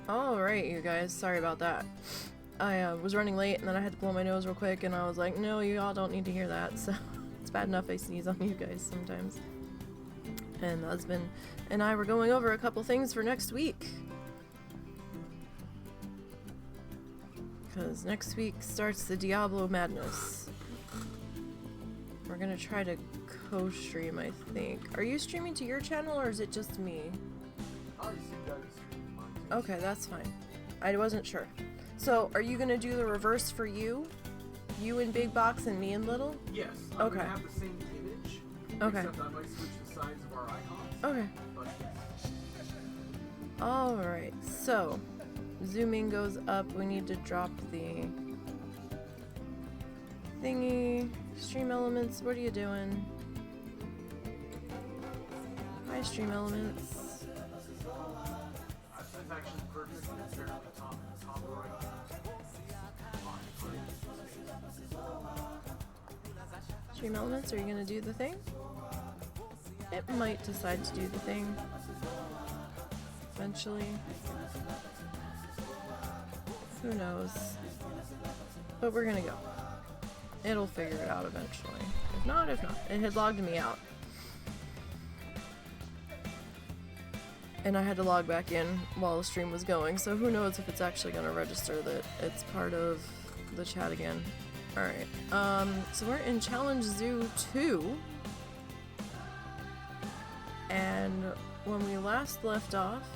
Alright, you guys, sorry about that. I was running late and then I had to blow my nose real quick and I was like, no, you all don't need to hear that, so it's bad enough I sneeze on you guys sometimes. And the husband and I were going over a couple things for next week. Because next week starts the Diablo madness. We're gonna try to co-stream, I think. Are you streaming to your channel or is it just me? Okay, that's fine. I wasn't sure. So, are you gonna do the reverse for you? You in big box and me in little? Yes. I'm okay. Gonna have the same image. Okay. Except I might switch the sides of our icons. Okay. But yes. Alright, so zooming goes up. We need to drop the thingy. Stream elements, what are you doing? Hi, stream elements. It's actually perfect. It's fairly top right. Stream elements, are you gonna do the thing? It might decide to do the thing. Eventually. Who knows? But we're gonna go. It'll figure it out eventually. If not, if not. It had logged me out. And I had to log back in while the stream was going, so who knows if it's actually gonna register that it's part of the chat again. Alright, so we're in Challenge Zoo 2. And when we last left off,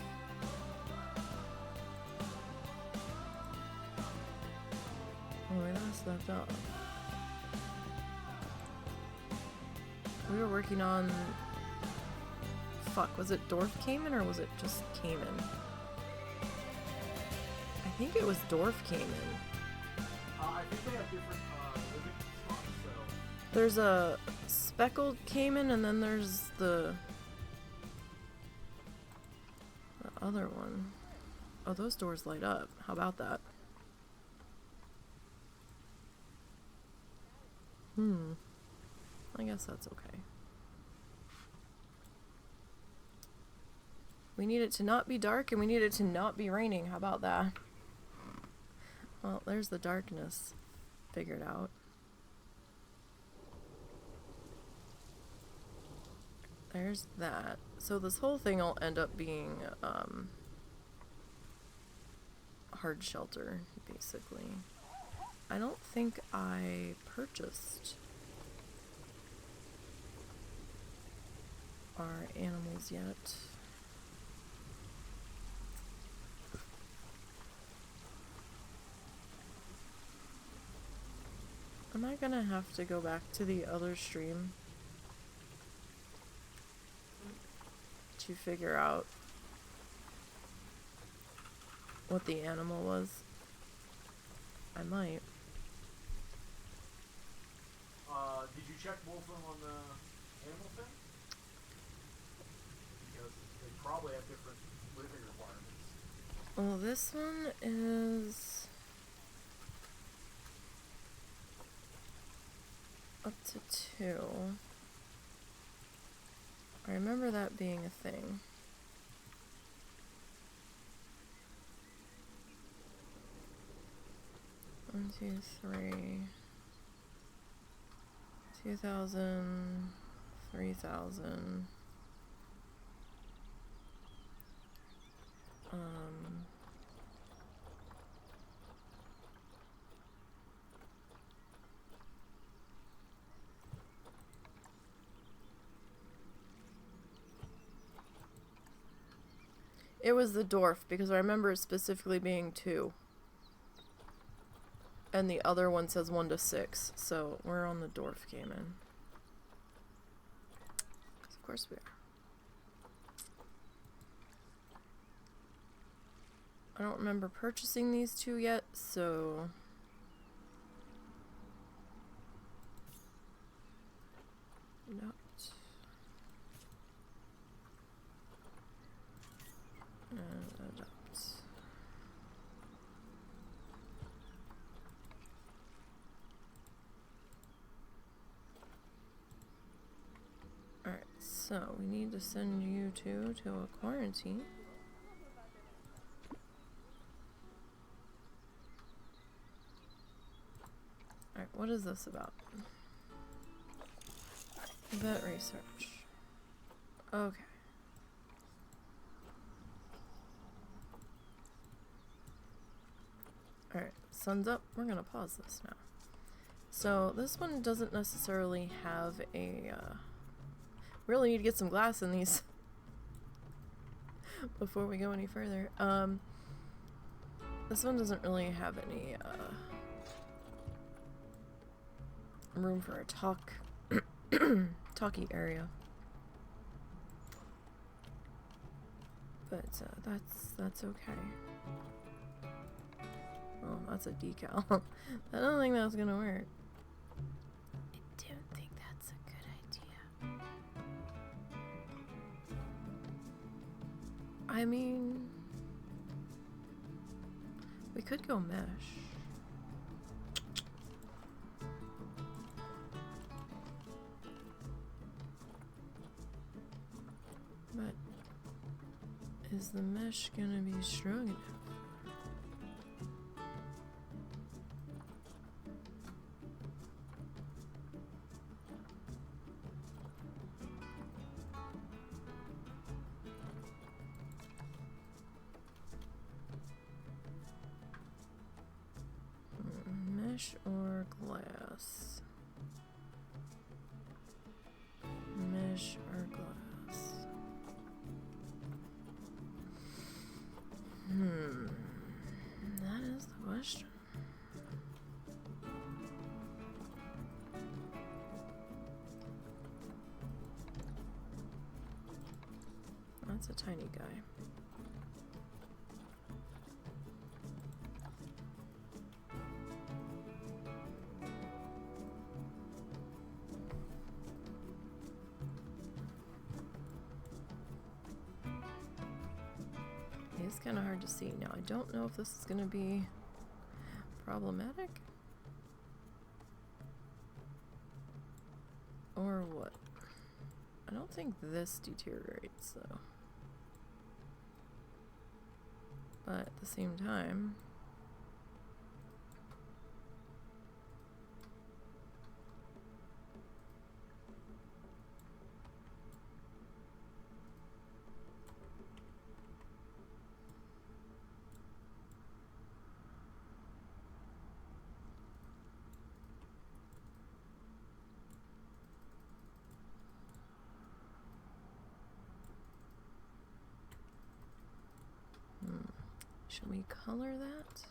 we were working on, fuck, was it Dwarf Cayman or was it just Cayman? I think it was Dwarf Cayman. I think they have different living spots, so. There's a speckled Cayman and then there's the other one. Oh, those doors light up. How about that? I guess that's okay. We need it to not be dark and we need it to not be raining. How about that? Well, there's the darkness figured out. There's that. So this whole thing will end up being hard shelter, basically. I don't think I purchased our animals yet. Am I gonna have to go back to the other stream to figure out what the animal was? I might. Did you check both of them on the animal thing? Because they probably have different living requirements. Well, this one is up to 2. I remember that being a thing. One, 2, 3. 2,000, 3,000. It was the dwarf because I remember it specifically being 2. And the other one says 1 to 6, so we're on the dwarf Cayman. Of course we are. I don't remember purchasing these 2 yet, so not. And adopt. Alright, so we need to send you two to a quarantine. what is this about? Vet research. Okay. Alright, sun's up. We're gonna pause this now. So, this one doesn't necessarily have a, really need to get some glass in these before we go any further. This one doesn't really have any, room for a talky area. But, that's okay. Oh, that's a decal. I don't think that's gonna work. I don't think that's a good idea. I mean, we could go mesh. But is the mesh gonna be strong enough? Mesh or glass? Mesh or glass? That is the question. That's a tiny guy. It's kind of hard to see. Now, I don't know if this is going to be problematic or what. I don't think this deteriorates, though. But at the same time, should we color that?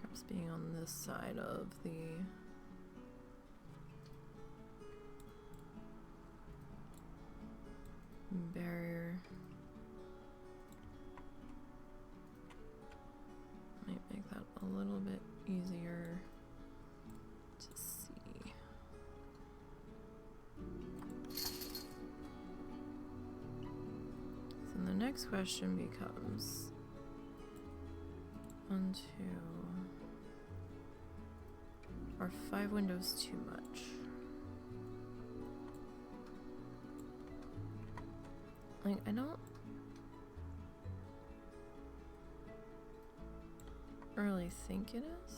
Perhaps being on this side of the barrier might make that a little bit easier to see. So the next question becomes, 1, 2, are 5 windows too much? Like, I don't really think it is.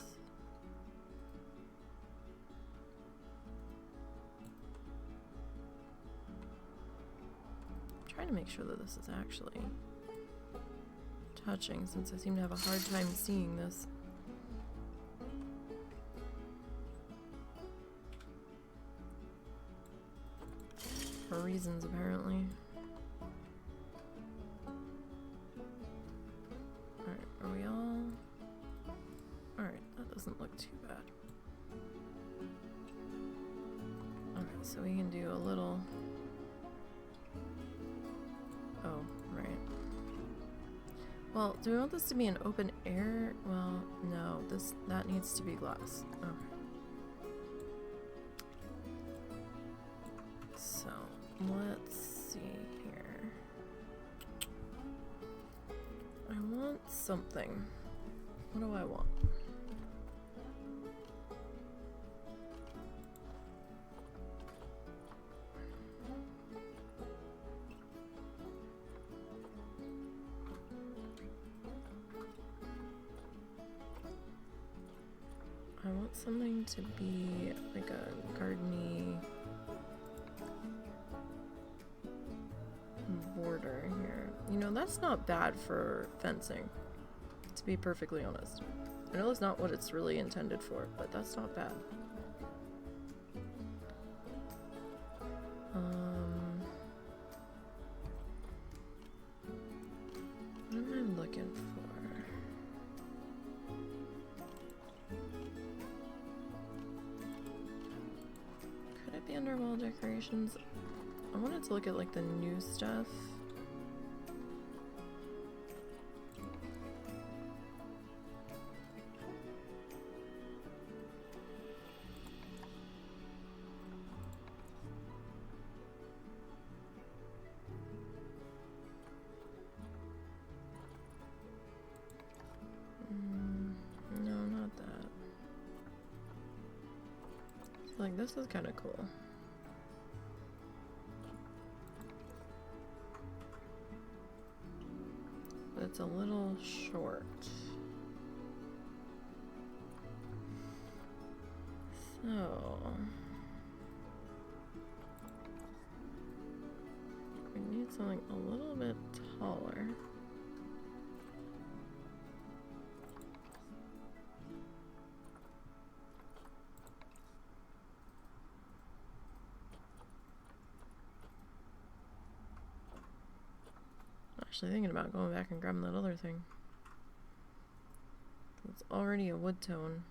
I'm trying to make sure that this is actually touching, since I seem to have a hard time seeing this. For reasons, apparently. doesn't look too bad. Okay, so we can do a little... Oh, right. Well, do we want this to be an open air? Well, no, that needs to be glass. Okay. So, let's see here. I want something. What do I want? I want something to be like a gardeny border here. You know, that's not bad for fencing, to be perfectly honest. I know it's not what it's really intended for, but that's not bad. What am I looking for? Could it be under wall decorations? I wanted to look at like the new stuff. No, not that. Like, this is kind of cool. But it's a little short. So... we need something a little bit taller. Actually thinking about going back and grabbing that other thing. It's already a wood tone.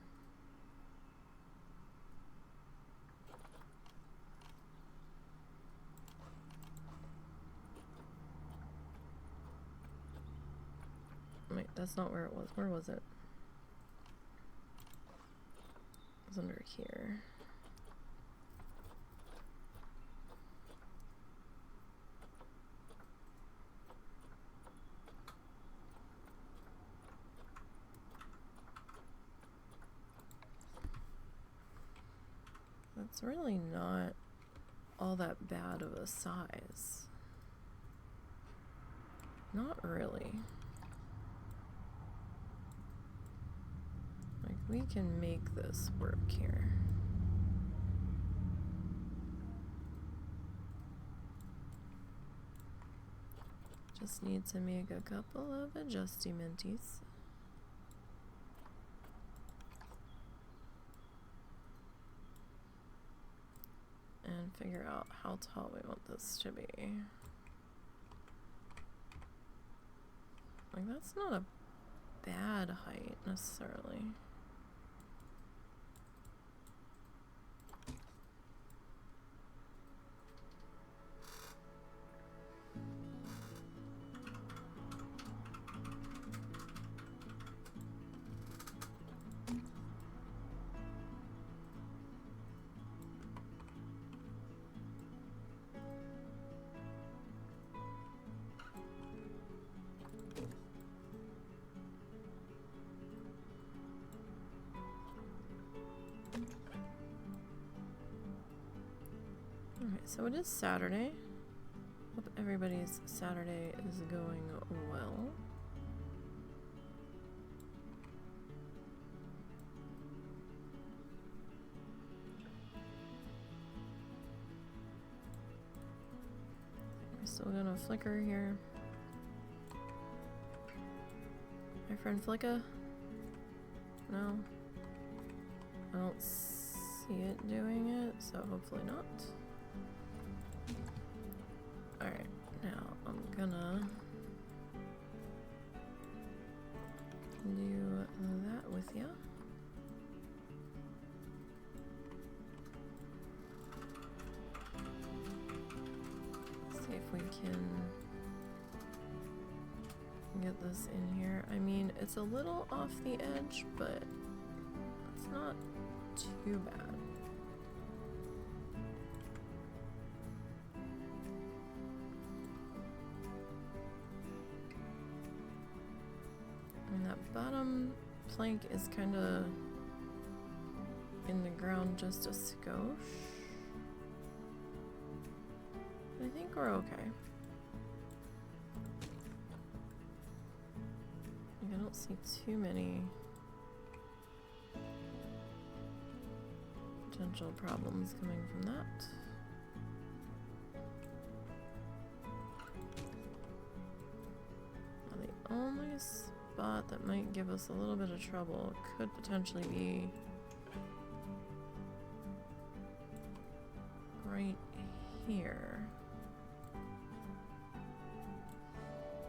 Wait, that's not where it was. Where was it? It was under here. It's really not all that bad of a size. Not really. Like, we can make this work here. Just need to make a couple of adjustments. And figure out how tall we want this to be. Like, that's not a bad height necessarily. So it is Saturday. Hope everybody's Saturday is going well. We're still gonna flicker here. My friend Flicka? No. I don't see it doing it, so hopefully not. Alright, now I'm gonna do that with you. get this in here. I mean, it's a little off the edge, but it's not too bad. I mean, that bottom plank is kind of in the ground just a skosh. I think we're okay. I don't see too many potential problems coming from that. Now, the only spot that might give us a little bit of trouble could potentially be right here.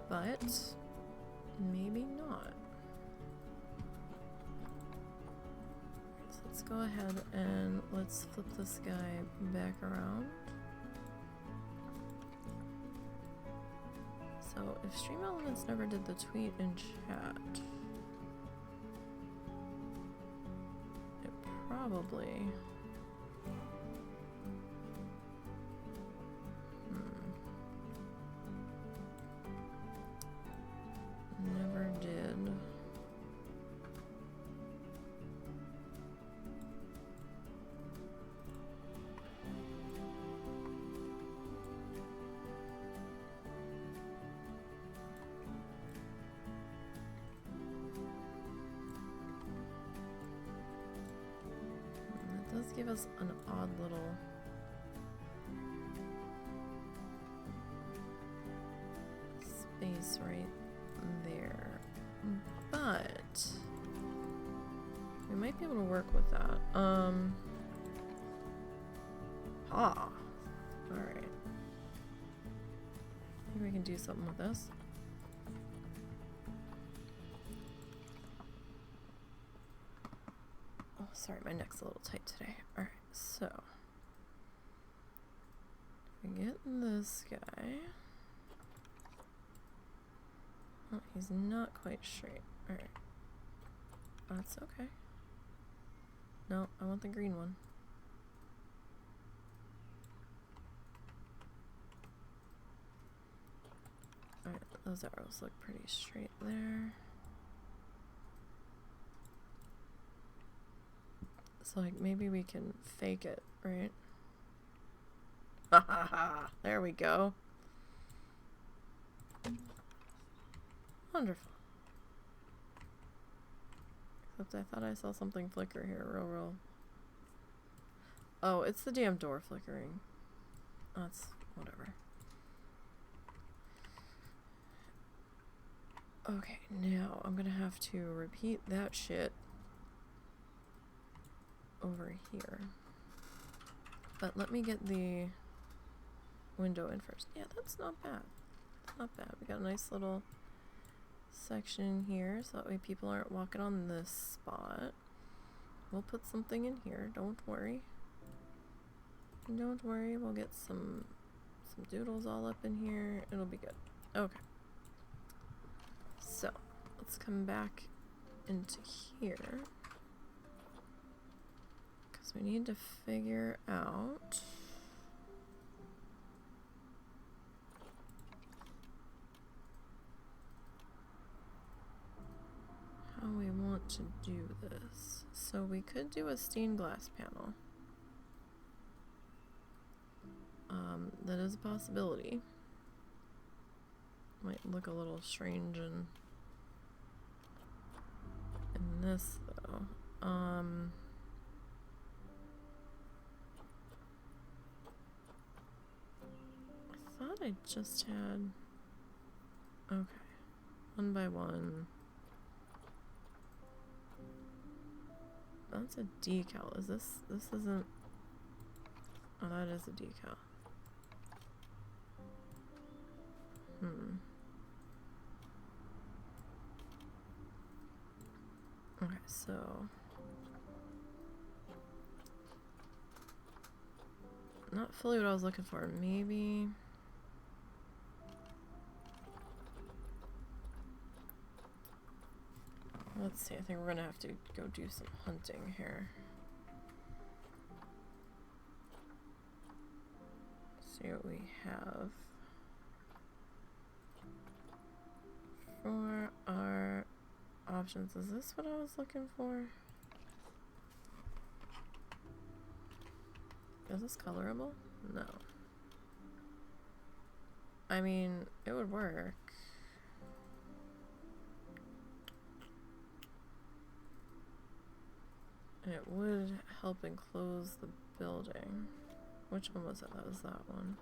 But maybe not. So let's go ahead and let's flip this guy back around. So if Stream Elements never did the tweet in chat, it probably... never did. That does give us an odd little space right there, but we might be able to work with that. Alright. I think we can do something with this. Oh, sorry, my neck's a little tight today. Alright, so we get this guy. Oh, he's not quite straight. Alright. That's okay. No, I want the green one. Alright, those arrows look pretty straight there. So, like, maybe we can fake it, right? Ha ha ha! There we go. Wonderful. Except I thought I saw something flicker here, real. Oh, it's the damn door flickering. That's whatever. Okay, now I'm gonna have to repeat that shit over here. But let me get the window in first. Yeah, that's not bad. That's not bad. We got a nice little section here, so that way people aren't walking on this spot. We'll put something in here, don't worry. Don't worry, we'll get some doodles all up in here. It'll be good. Okay. So, let's come back into here. Because we need to figure out how we want to do this. So we could do a stained glass panel. That is a possibility. Might look a little strange in this though. I thought I just had... Okay. One by one. That's a decal. Is this isn't... Oh, that is a decal. Okay, so... Not fully what I was looking for. Maybe... Let's see, I think we're gonna have to go do some hunting here. See what we have for our options. Is this what I was looking for? Is this colorable? No. I mean, it would work. And it would help enclose the building. Which one was it? That was that one.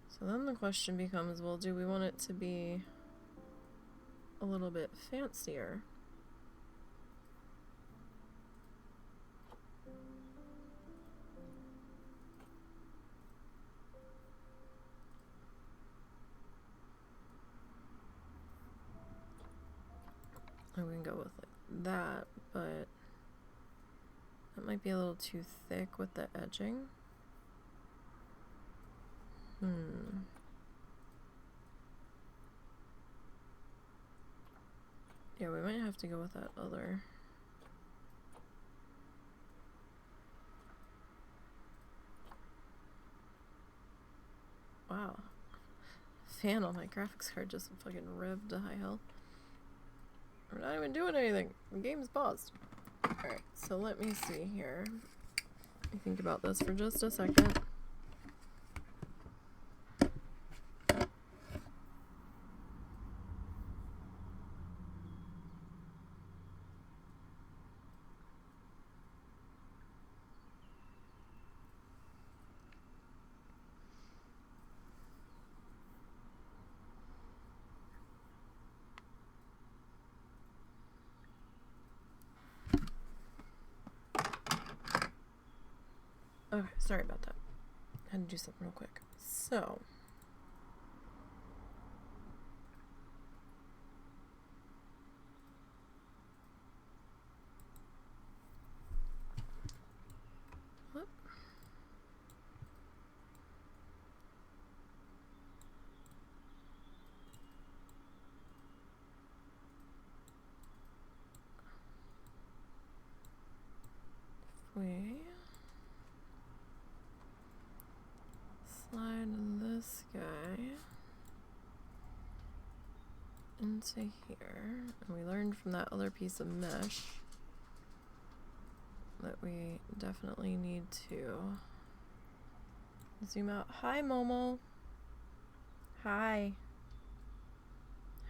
So then the question becomes, well, do we want it to be a little bit fancier? And we can go with like that, but that might be a little too thick with the edging. Yeah, we might have to go with that other. Wow. Fan on my graphics card just fucking revved to high hell. We're not even doing anything. The game's paused. Alright, so let me see here. Let me think about this for just a second. Okay, sorry about that. Had to do something real quick. So. What? If we slide this guy into here, and we learned from that other piece of mesh that we definitely need to zoom out. Hi, Momo. Hi.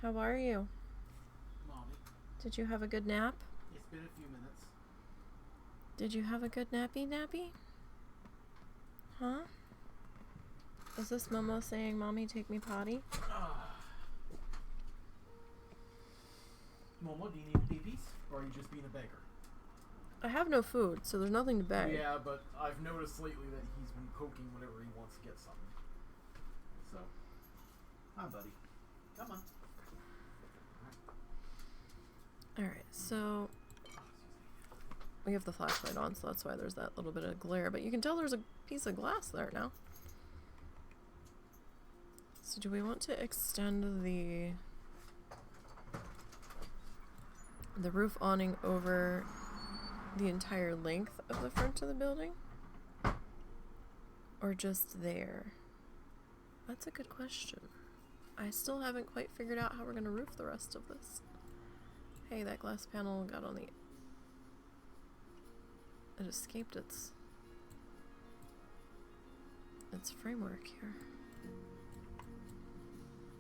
How are you? Mommy. Did you have a good nap? It's been a few minutes. Did you have a good nappy? Huh? Is this Momo saying, Mommy, take me potty? Momo, do you need babies? Or are you just being a beggar? I have no food, so there's nothing to beg. Yeah, but I've noticed lately that he's been poking whenever he wants to get something. So, hi, buddy. Come on. Alright, so we have the flashlight on, so that's why there's that little bit of glare, but you can tell there's a piece of glass there now. So do we want to extend the roof awning over the entire length of the front of the building? Or just there? That's a good question. I still haven't quite figured out how we're going to roof the rest of this. Hey, that glass panel got on the... It escaped its framework here.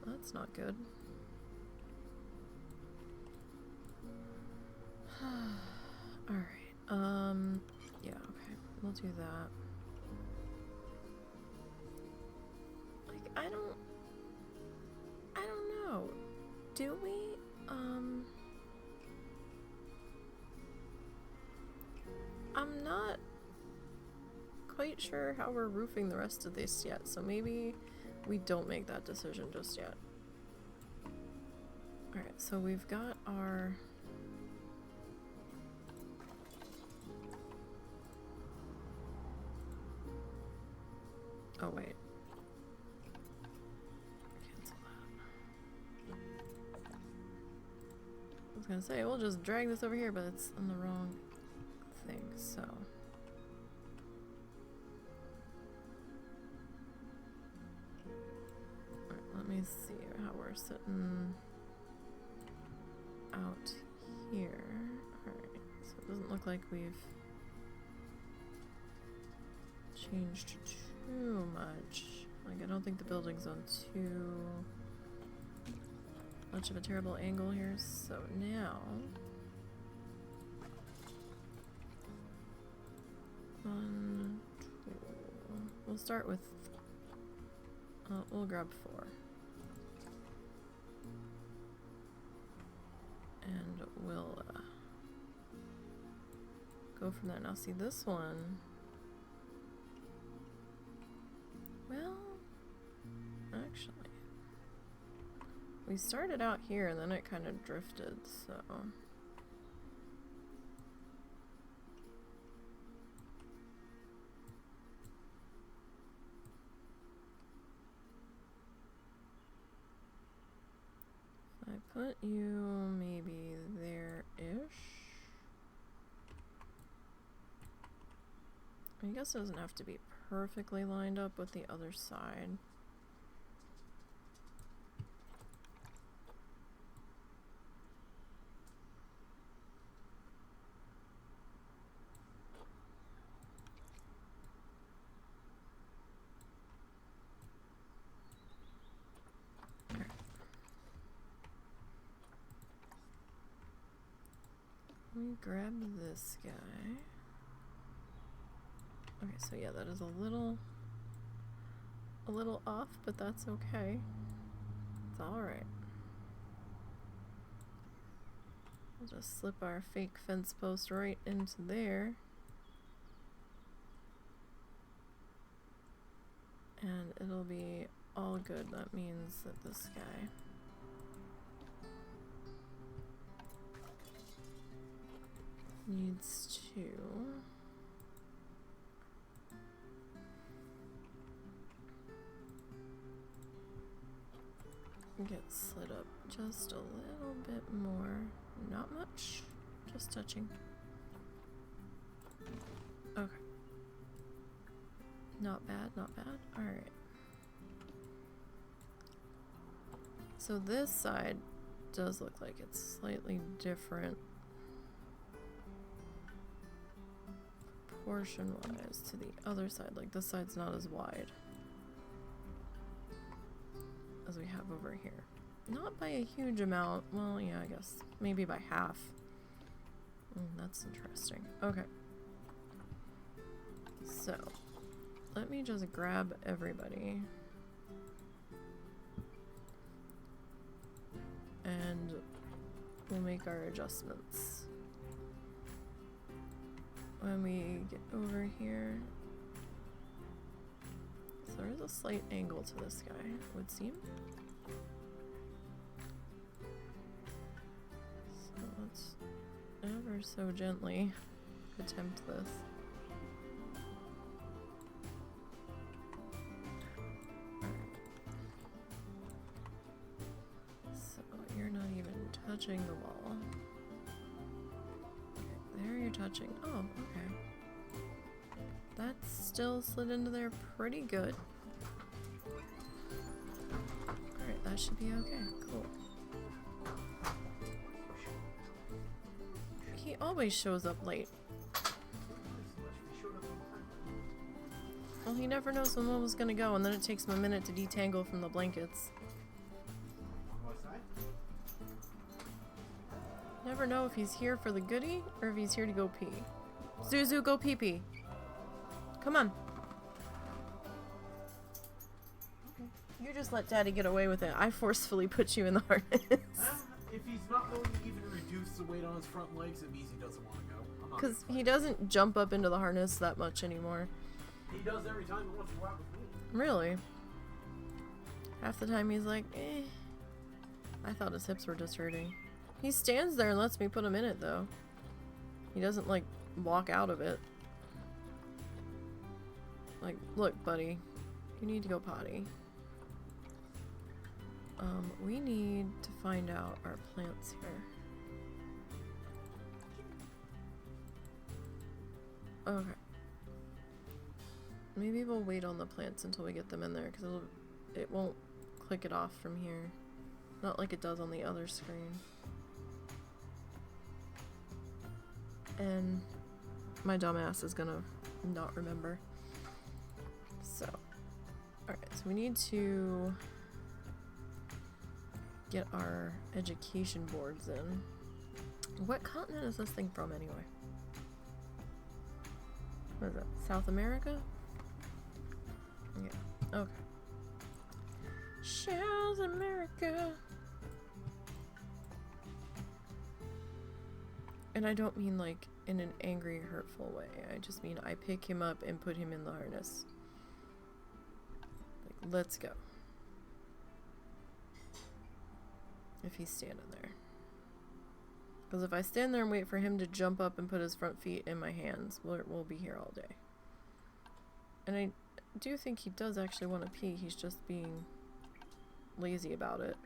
Well, that's not good. Alright, yeah, okay. We'll do that. Like, I don't know. Do we, I'm not quite sure how we're roofing the rest of this yet, so maybe we don't make that decision just yet. Alright, so we've got our... Oh, wait. Cancel that. gonna say, we'll just drag this over here, but it's on the wrong thing, so. Alright, let me see how we're sitting out here. Alright, so it doesn't look like we've changed too much. Like, I don't think the building's on too much of a terrible angle here, so now we'll start with we'll grab 4 and we'll go from there. Now see this one, well, actually we started out here and then it kind of drifted, so. If I put you maybe there-ish. I guess it doesn't have to be perfectly lined up with the other side. Let me grab this guy. Okay, so yeah, that is a little off, but that's okay. It's alright. We'll just slip our fake fence post right into there. And it'll be all good. That means that this guy needs to get slid up just a little bit more. Not much, just touching. Okay. Not bad, not bad. Alright. So this side does look like it's slightly different proportion-wise to the other side. Like this side's not as wide as we have over here. Not by a huge amount. Well, yeah, I guess maybe by half. That's interesting. Okay. So, let me just grab everybody. And we'll make our adjustments. When we get over here, so there is a slight angle to this guy, it would seem. So let's ever so gently attempt this. So you're not even touching the wall. There you're touching. Oh, okay. That's still slid into there pretty good. Alright, that should be okay. Cool. He always shows up late. Well, he never knows when one was gonna go, and then it takes him a minute to detangle from the blankets. Never know if he's here for the goodie or if he's here to go pee. Zuzu, go pee pee. Come on. Okay. You just let Daddy get away with it. I forcefully put you in the harness. If he's not willing to even reduce the weight on his front legs, it means he doesn't want to go. Because he doesn't jump up into the harness that much anymore. He does every time he wants to go out with me. Really? Half the time he's like, eh. I thought his hips were just hurting. He stands there and lets me put him in it, though. He doesn't, like, walk out of it. Like, look, buddy. You need to go potty. We need to find out our plants here. Okay. Maybe we'll wait on the plants until we get them in there, because it won't click it off from here. Not like it does on the other screen. And my dumbass is gonna not remember. So, alright, so we need to get our education boards in. What continent is this thing from anyway? What is it? South America? Yeah, okay. South America. And I don't mean like in an angry, hurtful way. I just mean I pick him up and put him in the harness. Like, let's go. If he's standing there. Because if I stand there and wait for him to jump up and put his front feet in my hands, we'll be here all day. And I do think he does actually want to pee. He's just being lazy about it.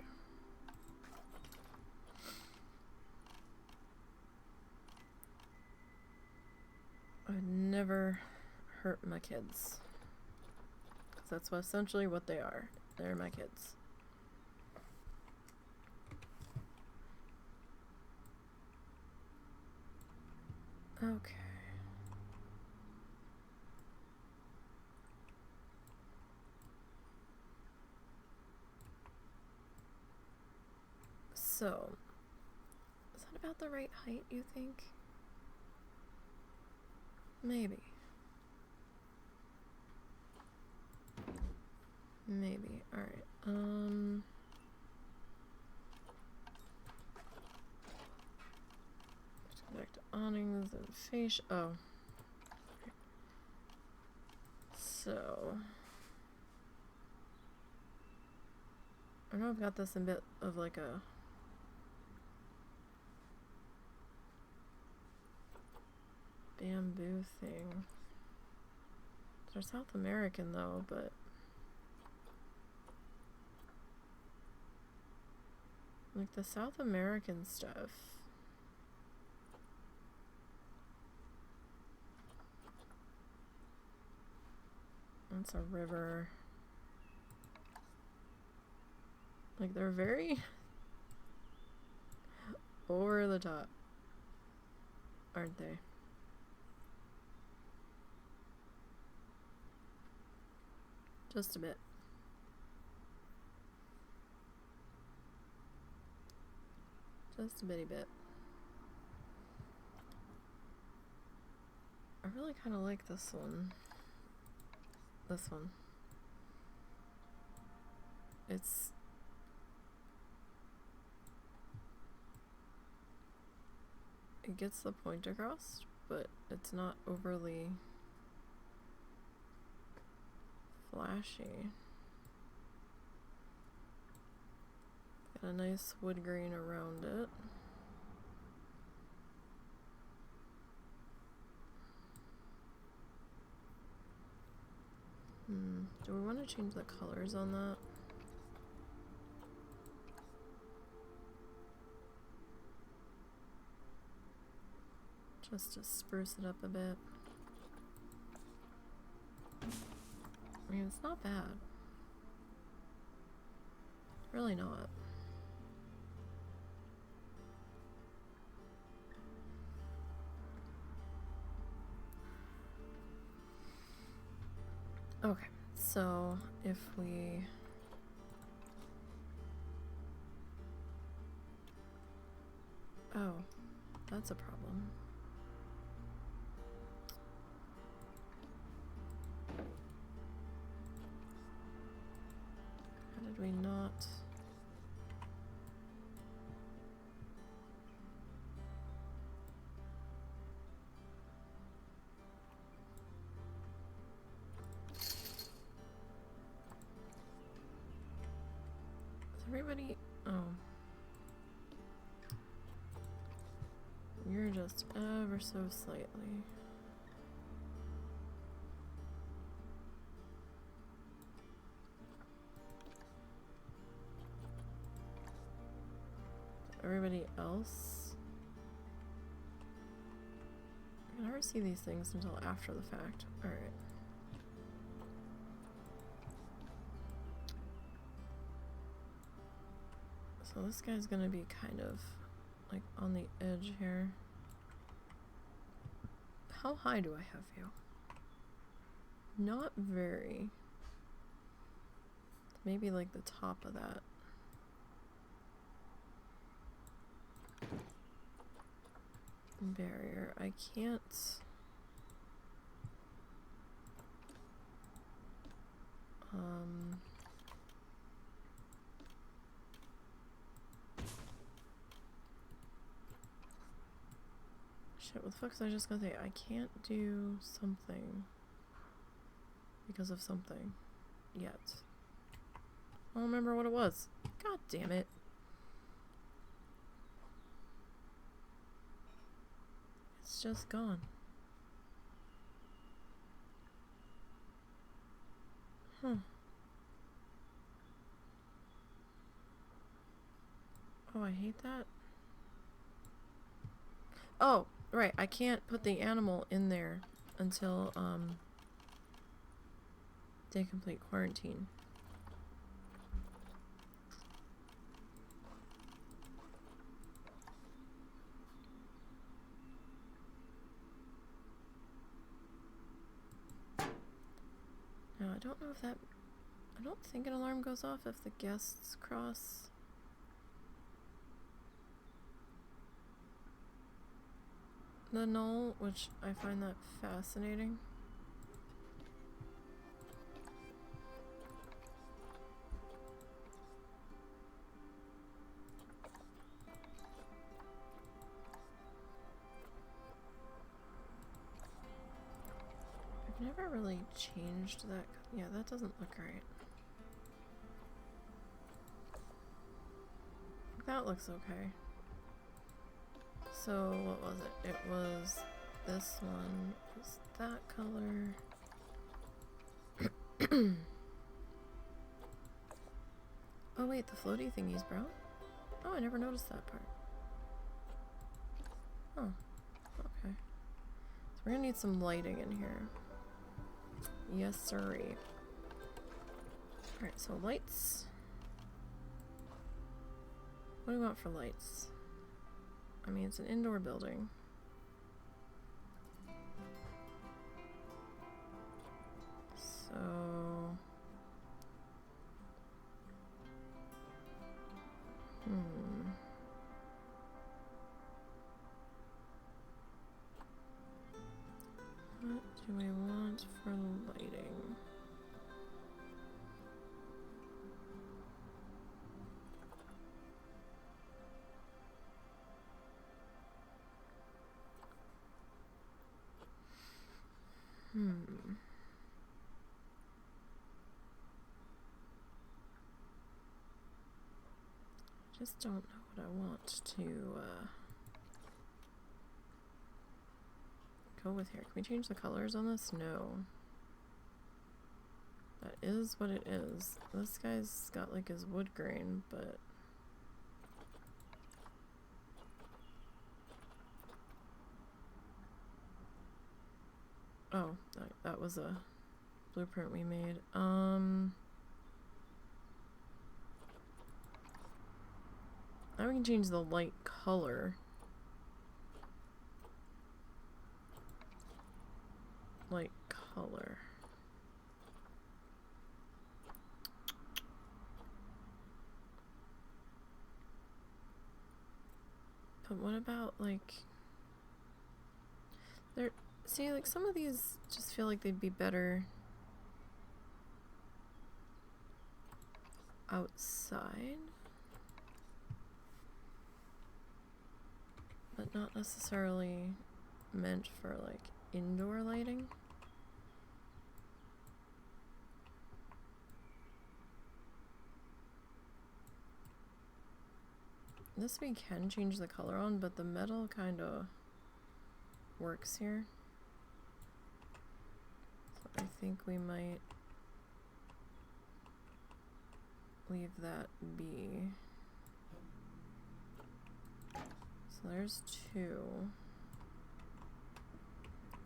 I never hurt my kids. Because that's essentially what they are. They're my kids. Okay. So, is that about the right height, you think? Maybe. Maybe. Alright. Let's go back to awnings and face. Oh. So. I know I've got this in a bit of like a bamboo thing. They're South American though, but like the South American stuff. That's a river. Like they're very over the top, aren't they? Just a bit. Just a bitty bit. I really kind of like this one. This one. It gets the point across, but it's not overly flashy. Got a nice wood grain around it. Do we want to change the colors on that? Just to spruce it up a bit. I mean, it's not bad. Really not. Okay, so if we that's a problem. How did we not? Is everybody? Oh. You're just ever so slightly. Everybody else? I'm I never see these things until after the fact. Alright. So this guy's gonna be kind of like on the edge here. How high do I have you? Not very. Maybe like the top of that. Barrier. I can't. Shit, what the fuck was I just gonna say? I can't do something because of something yet. I don't remember what it was. God damn it. It's just gone. Huh. Oh, I hate that. Oh, right. I can't put the animal in there until, they complete quarantine. Now, I don't know if that... I don't think an alarm goes off if the guests cross. The null, which I find that fascinating. I've never really changed that. Yeah, that doesn't look right. That looks okay. So, what was it? It was this one. It was that color. Oh wait, the floaty thingies, bro. Oh, I never noticed that part. Oh, okay. So we're gonna need some lighting in here. Yes, sirree. Alright, so lights. What do we want for lights? I mean, it's an indoor building. So... What do we want for lighting? Just don't know what I want to go with here. Can we change the colors on this? No. That is what it is. This guy's got like his wood grain, but... Oh, that was a blueprint we made. Now we can change the light color. Light color. But what about like... See, like some of these just feel like they'd be better outside. But not necessarily meant for like indoor lighting. This we can change the color on, but the metal kind of works here. So I think we might leave that be. So there's two.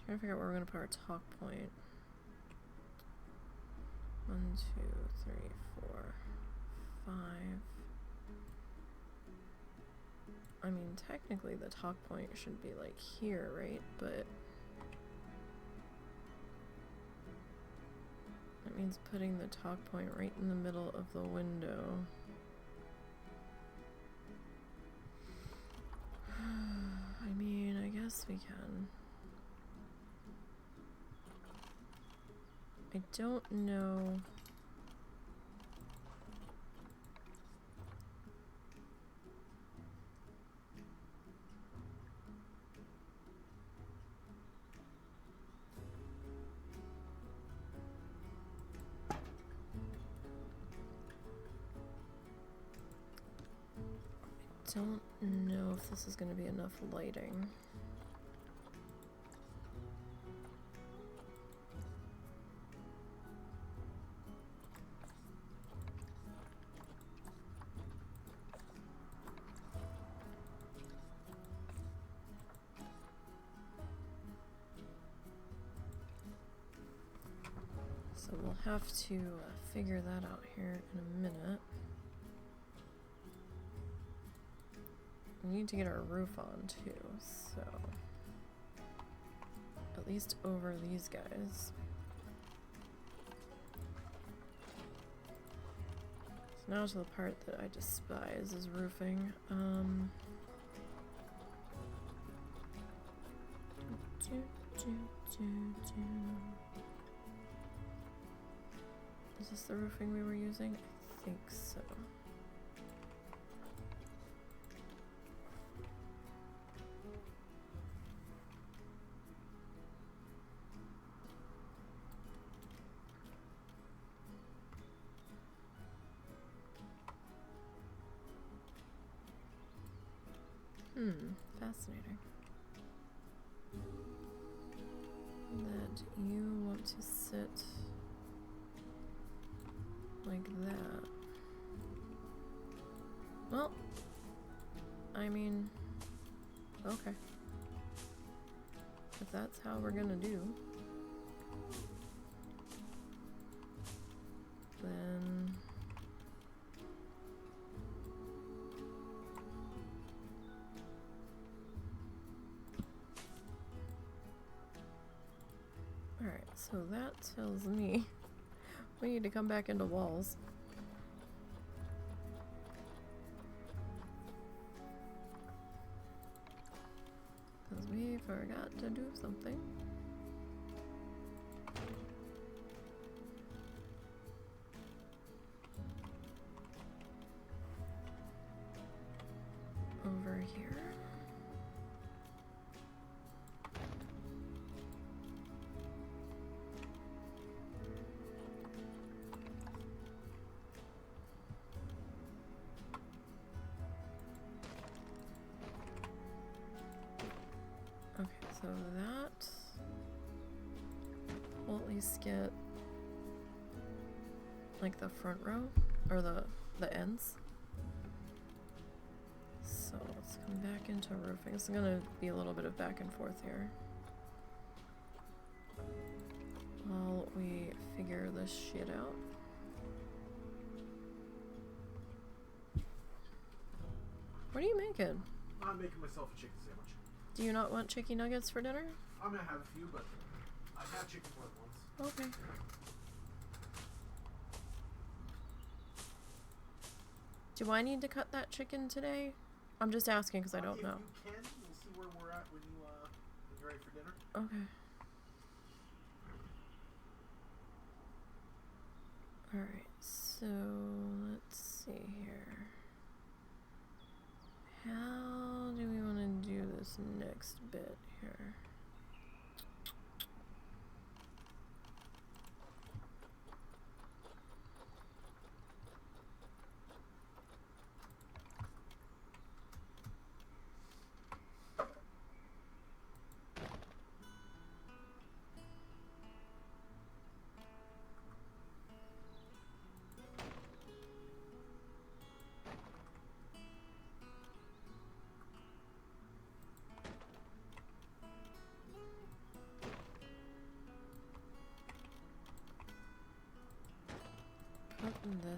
Trying to figure out where we're gonna put our talk point. 1, 2, 3, 4, 5. I mean, technically the talk point should be like here, right? But that means putting the talk point right in the middle of the window. I mean, I guess we can. I don't know. I don't know if this is going to be enough lighting. So we'll have to figure that out here in a minute. We need to get our roof on too, so at least over these guys. So now to the part that I despise is roofing. Is this the roofing we were using? I think so. Fascinating. That you want to sit like that. Well, I mean, okay. If that's how we're gonna do, then alright, so that tells me we need to come back into walls. Because we forgot to do something. Over here. Okay, so that will at least get like the front row or the ends. So let's come back into roofing. It's gonna be a little bit of back and forth here while we figure this shit out. What are you making? I'm making myself a chicken sandwich. Do you not want chicken nuggets for dinner? I'm gonna have a few, but I've had chicken blood once. Okay. Do I need to cut that chicken today? I'm just asking because I don't know. If you can, we'll see where we're at when you're ready for dinner. Okay. Alright, so let's see here. How do we want to do this next bit here?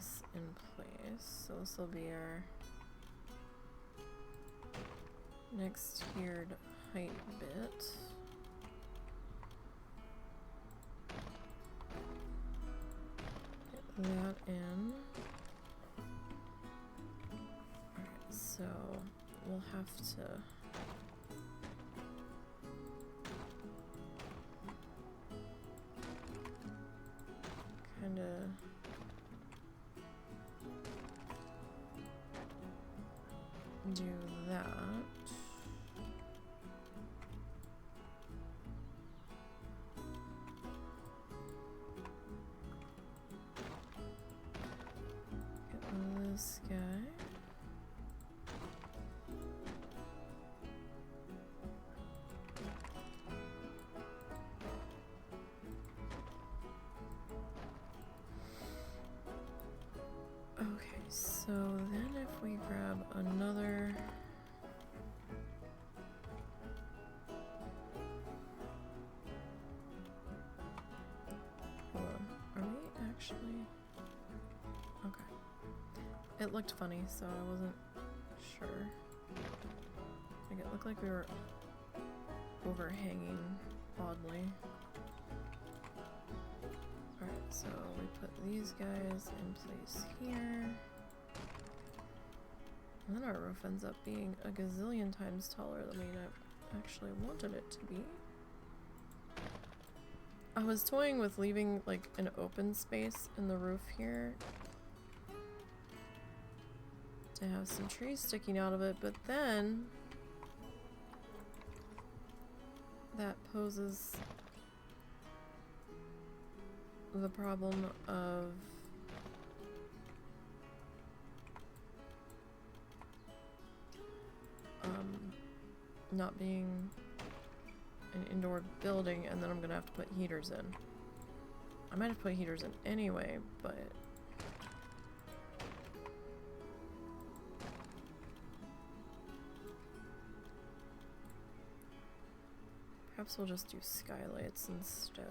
this in place. So this will be our next tiered height bit. Get that in. Alright, so we'll have to kinda do that. Get this guy. Okay, so then if we grab another hold on, are we actually okay. It looked funny, so I wasn't sure. Like it looked like we were overhanging oddly. Alright, so we put these guys in place here. And then our roof ends up being a gazillion times taller than we actually wanted it to be. I was toying with leaving like an open space in the roof here to have some trees sticking out of it, but then that poses the problem of not being an indoor building, and then I'm gonna have to put heaters in. I might have put heaters in anyway, but perhaps we'll just do skylights instead.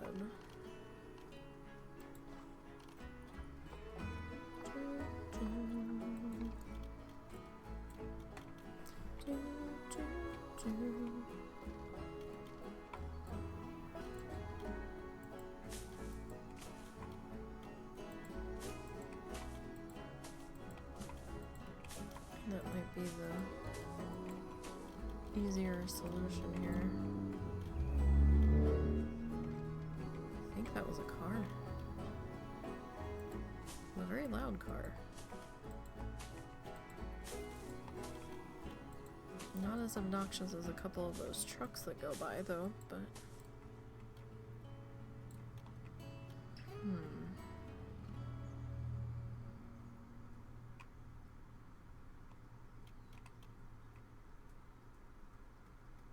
That might be the easier solution here. I think that was a car. A very loud car. Not as obnoxious as a couple of those trucks that go by, though, but...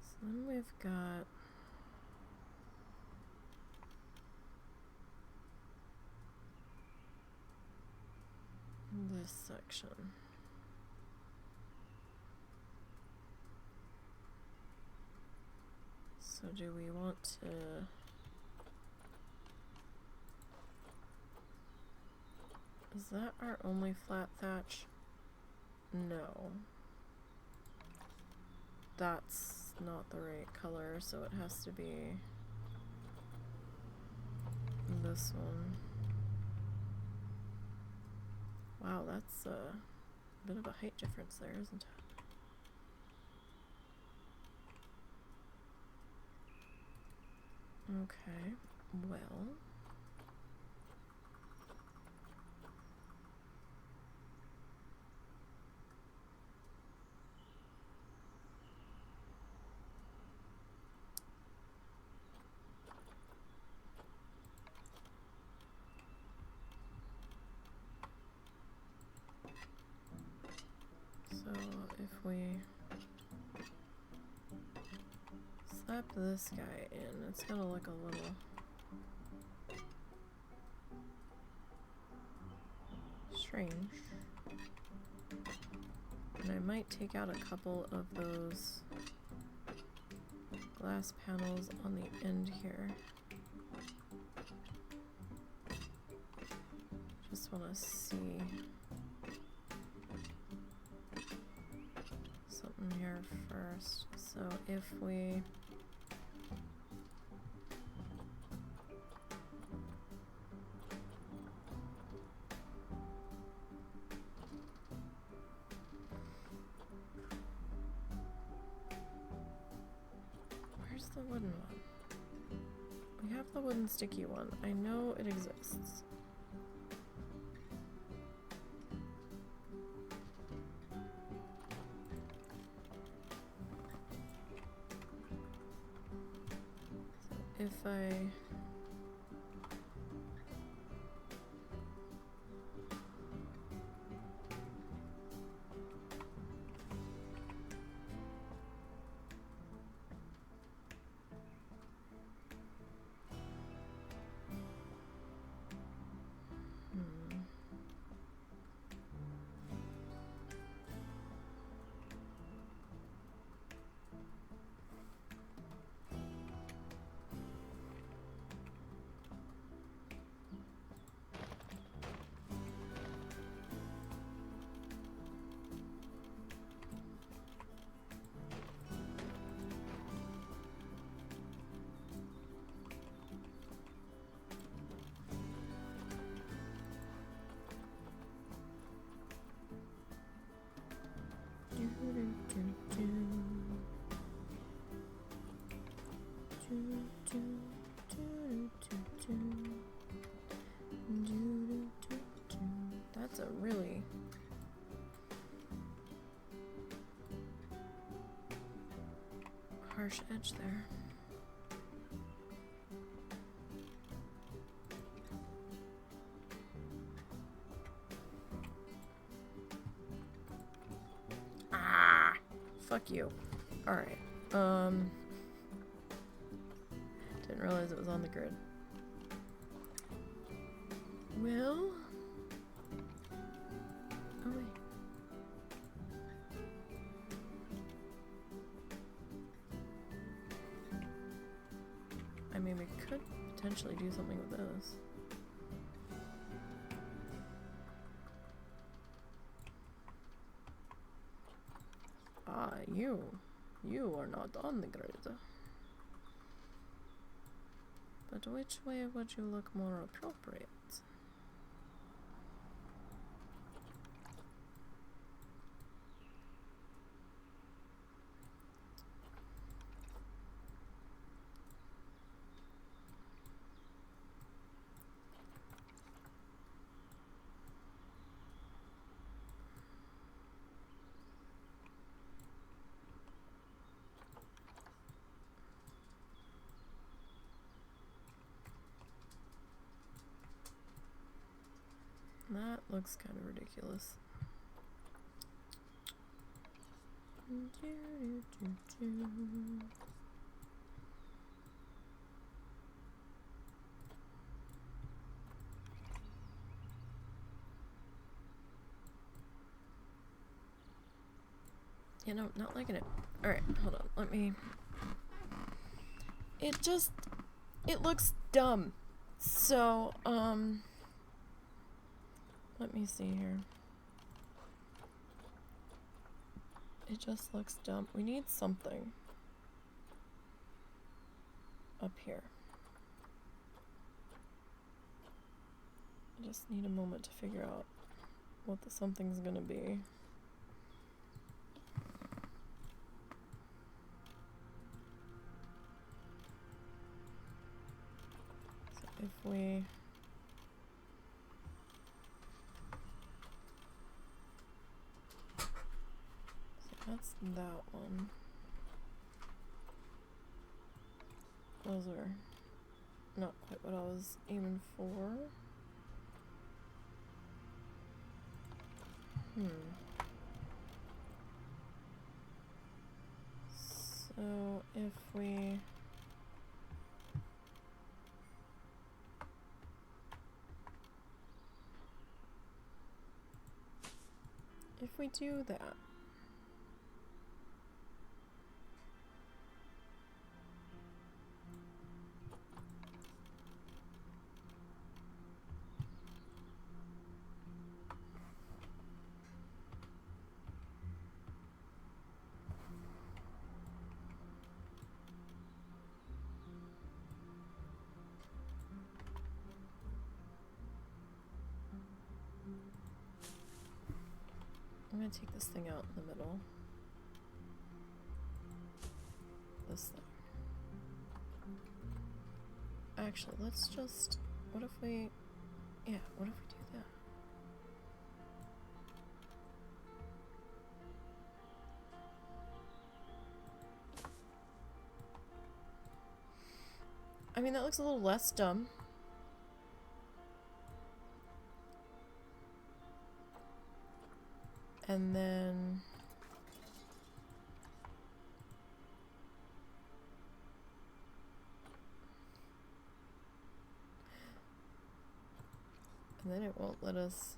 So then we've got... this section. So do we want to... Is that our only flat thatch? No. That's not the right color, so it has to be this one. Wow, that's a bit of a height difference there, isn't it? Okay, well... So if we slap this guy in, it's gonna look a little strange. And I might take out a couple of those glass panels on the end here, just just want to see something here first. So if we where's the wooden one? We have the wooden sticky one. I know it exists. If I that's a really harsh edge there. Ah, fuck you. All right. Didn't realize it was on the grid. Well, oh wait. I mean, we could potentially do something with this. Ah, you are not on the grid. But which way would you look more appropriate? That looks kind of ridiculous. You know, not liking it. Alright, hold on. Let me... It looks dumb. So, let me see here. It just looks dumb. We need something up here. I just need a moment to figure out what the something's gonna be. So if we... That's that one. Those are not quite what I was aiming for. So if we... If we do that, gonna take this thing out in the middle. This thing. Actually, let's just... What if we... Yeah, what if we do that? I mean, that looks a little less dumb. And then... And then it won't let us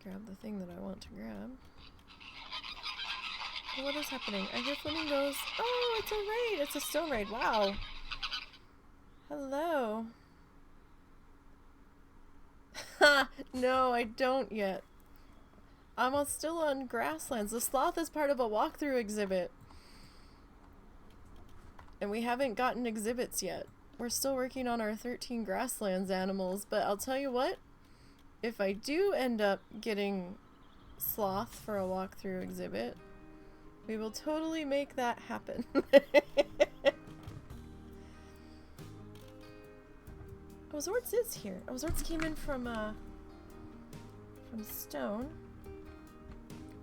grab the thing that I want to grab. Oh, what is happening? I hear flamingos. Oh, it's a raid! It's a stone raid. Wow. Hello. Ha! No, I don't yet. I'm still on grasslands. The sloth is part of a walkthrough exhibit. And we haven't gotten exhibits yet. We're still working on our 13 grasslands animals, but I'll tell you what, if I do end up getting sloth for a walkthrough exhibit, we will totally make that happen. Oh, Zortz is here. Oh, Zortz came in from stone.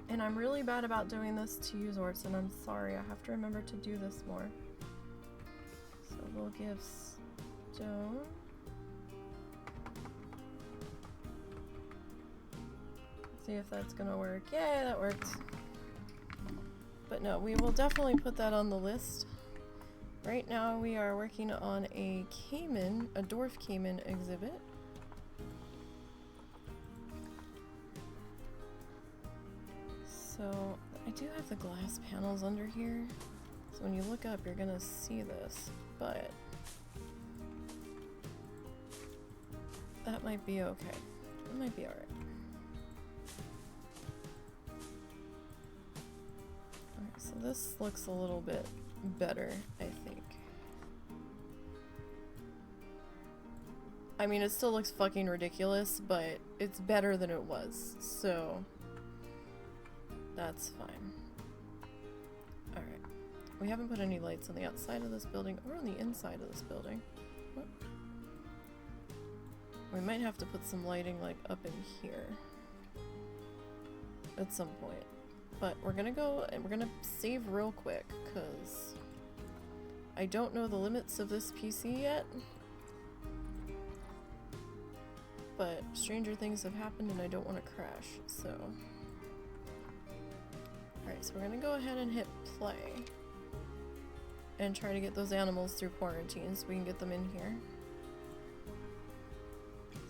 And I'm really bad about doing this to you, Zortz, and I'm sorry. I have to remember to do this more. So we'll give stone. See if that's gonna work. Yay, that worked. But no, we will definitely put that on the list. Right now we are working on a caiman, a dwarf caiman exhibit. So I do have the glass panels under here. So when you look up, you're gonna see this, but that might be okay. It might be alright. Alright, so this looks a little bit better, I think. I mean, it still looks fucking ridiculous, but it's better than it was, so that's fine. Alright. We haven't put any lights on the outside of this building or on the inside of this building. What? We might have to put some lighting like up in here at some point. But we're gonna go and we're gonna save real quick because I don't know the limits of this PC yet. But stranger things have happened and I don't want to crash, so. Alright, so we're gonna go ahead and hit play. And try to get those animals through quarantine so we can get them in here.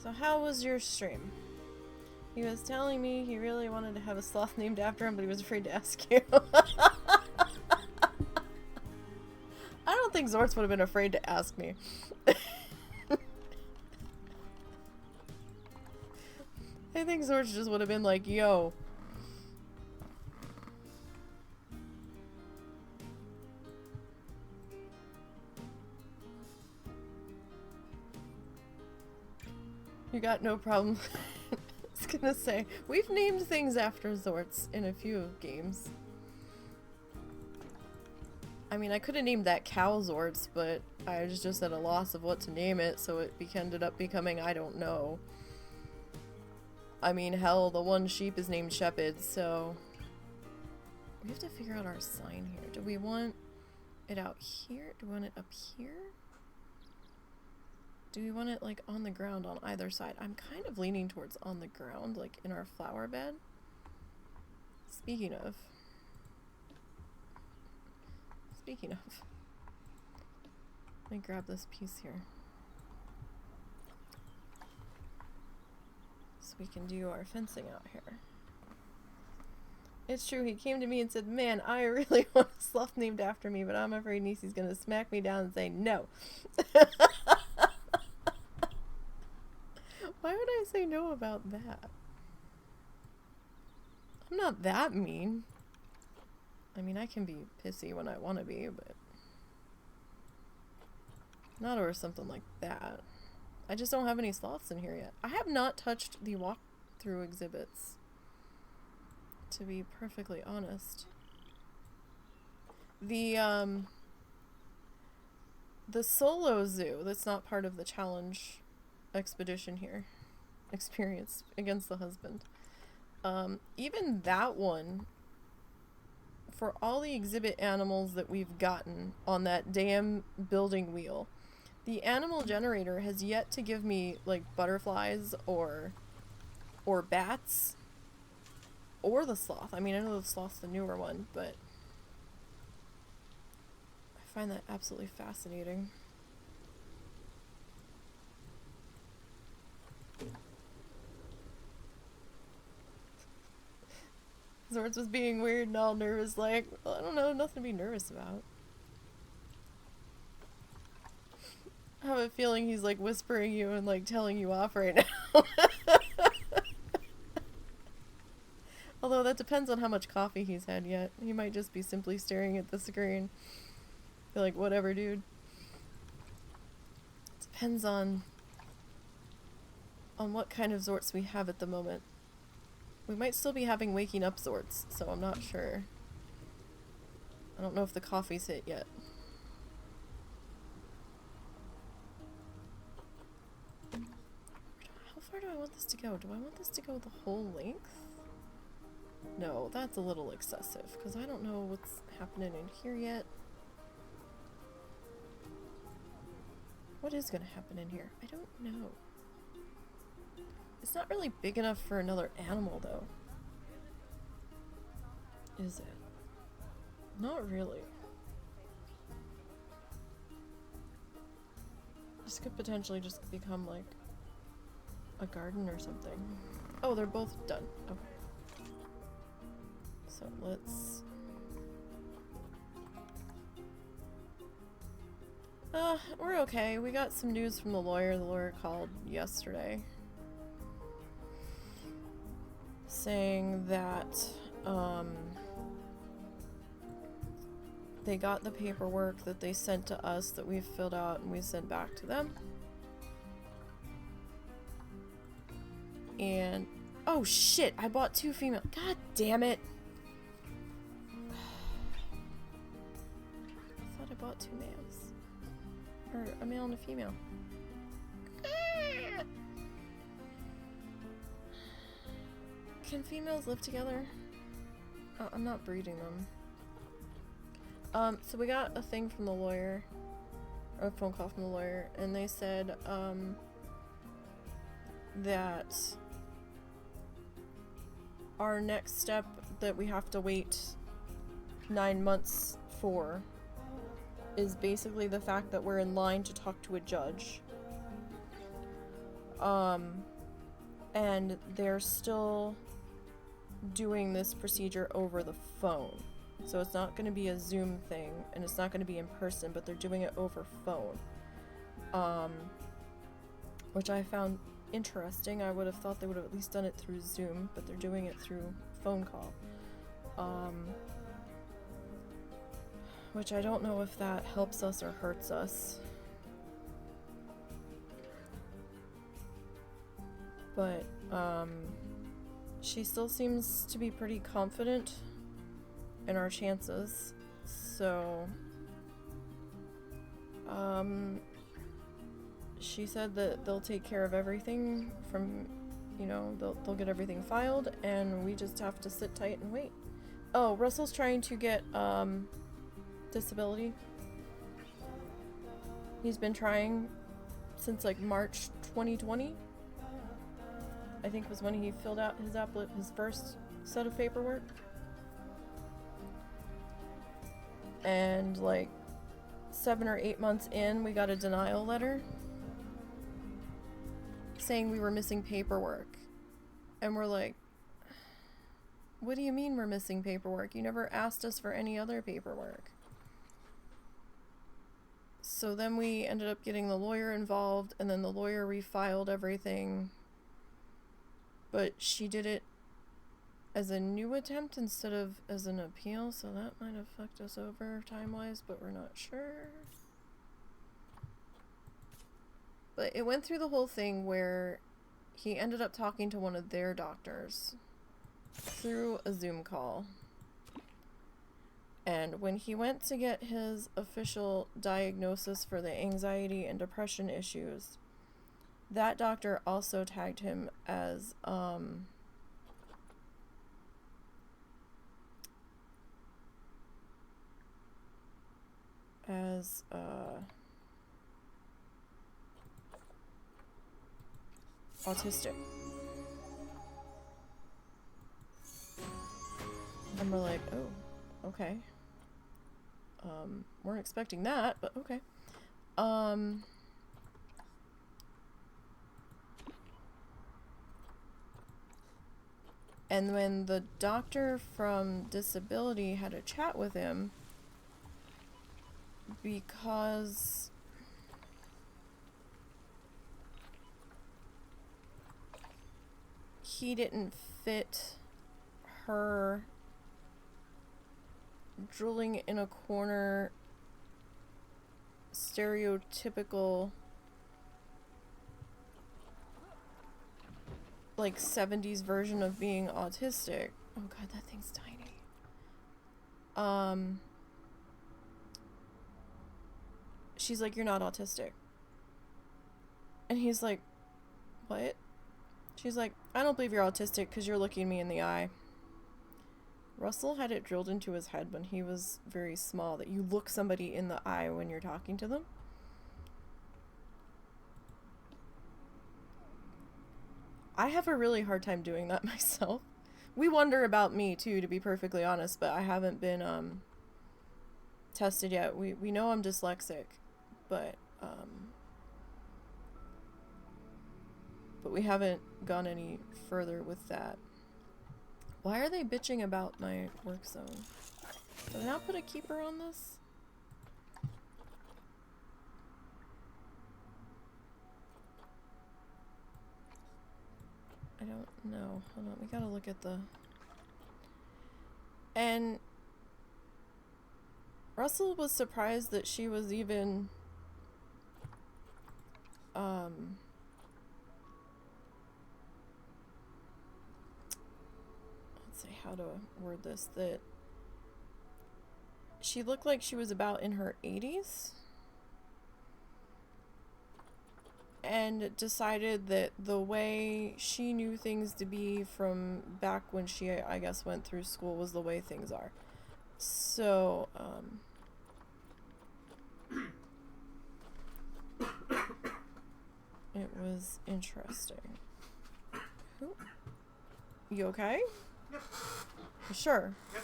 So how was your stream? He was telling me he really wanted to have a sloth named after him, but he was afraid to ask you. I don't think Zortz would have been afraid to ask me. I think Zortz just would have been like, yo. You got no problem. I was gonna say, we've named things after Zortz in a few games. I mean, I could have named that cow Zortz, but I was just at a loss of what to name it, so it ended up becoming I don't know. I mean, hell, the one sheep is named Shepherd, so we have to figure out our sign here. Do we want it out here? Do we want it up here? Do we want it, like, on the ground on either side? I'm kind of leaning towards on the ground, like, in our flower bed. Speaking of. Let me grab this piece here. So we can do our fencing out here. It's true, he came to me and said, man, I really want a sloth named after me, but I'm afraid Nisey's gonna smack me down and say no. Why would I say no about that? I'm not that mean. I mean, I can be pissy when I want to be, but not over something like that. I just don't have any sloths in here yet. I have not touched the through exhibits, to be perfectly honest. The solo zoo that's not part of the challenge expedition here, experience against the husband, even that one, for all the exhibit animals that we've gotten on that damn building wheel, the animal generator has yet to give me, like, butterflies or bats or the sloth. I mean, I know the sloth's the newer one, but I find that absolutely fascinating. Zords was being weird and all nervous, like, well, I don't know, nothing to be nervous about. I have a feeling he's, like, whispering you and, like, telling you off right now. Although that depends on how much coffee he's had yet. He might just be simply staring at the screen. Be like, whatever, dude. Depends on what kind of Zorts we have at the moment. We might still be having waking up Zorts, so I'm not sure. I don't know if the coffee's hit yet. How far do I want this to go? Do I want this to go the whole length? No, that's a little excessive, because I don't know what's happening in here yet. What is going to happen in here? I don't know. It's not really big enough for another animal, though. Is it? Not really. This could potentially just become, like, a garden or something. Oh, they're both done. Okay. So let's... we're okay. We got some news from the lawyer. The lawyer called yesterday, saying that, they got the paperwork that they sent to us that we've filled out and we sent back to them. And... oh shit! I bought 2 female... God damn it! I thought I bought 2 males. Or a male and a female. Can females live together? I'm not breeding them. So we got a thing from the lawyer, or a phone call from the lawyer, and they said, that our next step that we have to wait 9 months for is basically the fact that we're in line to talk to a judge. And they're still doing this procedure over the phone. So it's not going to be a Zoom thing, and it's not going to be in person, but they're doing it over phone. Which I found interesting. I would have thought they would have at least done it through Zoom, but they're doing it through phone call. Which I don't know if that helps us or hurts us. But, she still seems to be pretty confident in our chances, so, she said that they'll take care of everything from, you know, they'll get everything filed, and we just have to sit tight and wait. Oh, Russell's trying to get, disability. He's been trying since, like, March 2020. I think was when he filled out his first set of paperwork. And, like, 7 or 8 months in, we got a denial letter saying we were missing paperwork. And we're like, what do you mean we're missing paperwork? You never asked us for any other paperwork. So then we ended up getting the lawyer involved, and then the lawyer refiled everything. But she did it as a new attempt instead of as an appeal, so that might have fucked us over time-wise, but we're not sure. But it went through the whole thing where he ended up talking to one of their doctors through a Zoom call. And when he went to get his official diagnosis for the anxiety and depression issues, that doctor also tagged him as, autistic. And we're like, oh, okay. Weren't expecting that, but okay. And when the doctor from disability had a chat with him, because he didn't fit her drooling in a corner stereotypical like 70s version of being autistic. Oh god, that thing's tiny. She's like, you're not autistic. And he's like, what? She's like, I don't believe you're autistic because you're looking me in the eye. Russell had it drilled into his head when he was very small that you look somebody in the eye when you're talking to them. I have a really hard time doing that myself. We wonder about me too, to be perfectly honest, but I haven't been tested yet. We know I'm dyslexic, but we haven't gone any further with that. Why are they bitching about my work zone? Did I not put a keeper on this? I don't know. Hold on, we gotta look at the... And Russell was surprised that she was even let's see how to word this, that she looked like she was about in her 80s and decided that the way she knew things to be from back when she, I guess, went through school was the way things are. So, it was interesting. Who? You okay? Yep. You sure? Yep.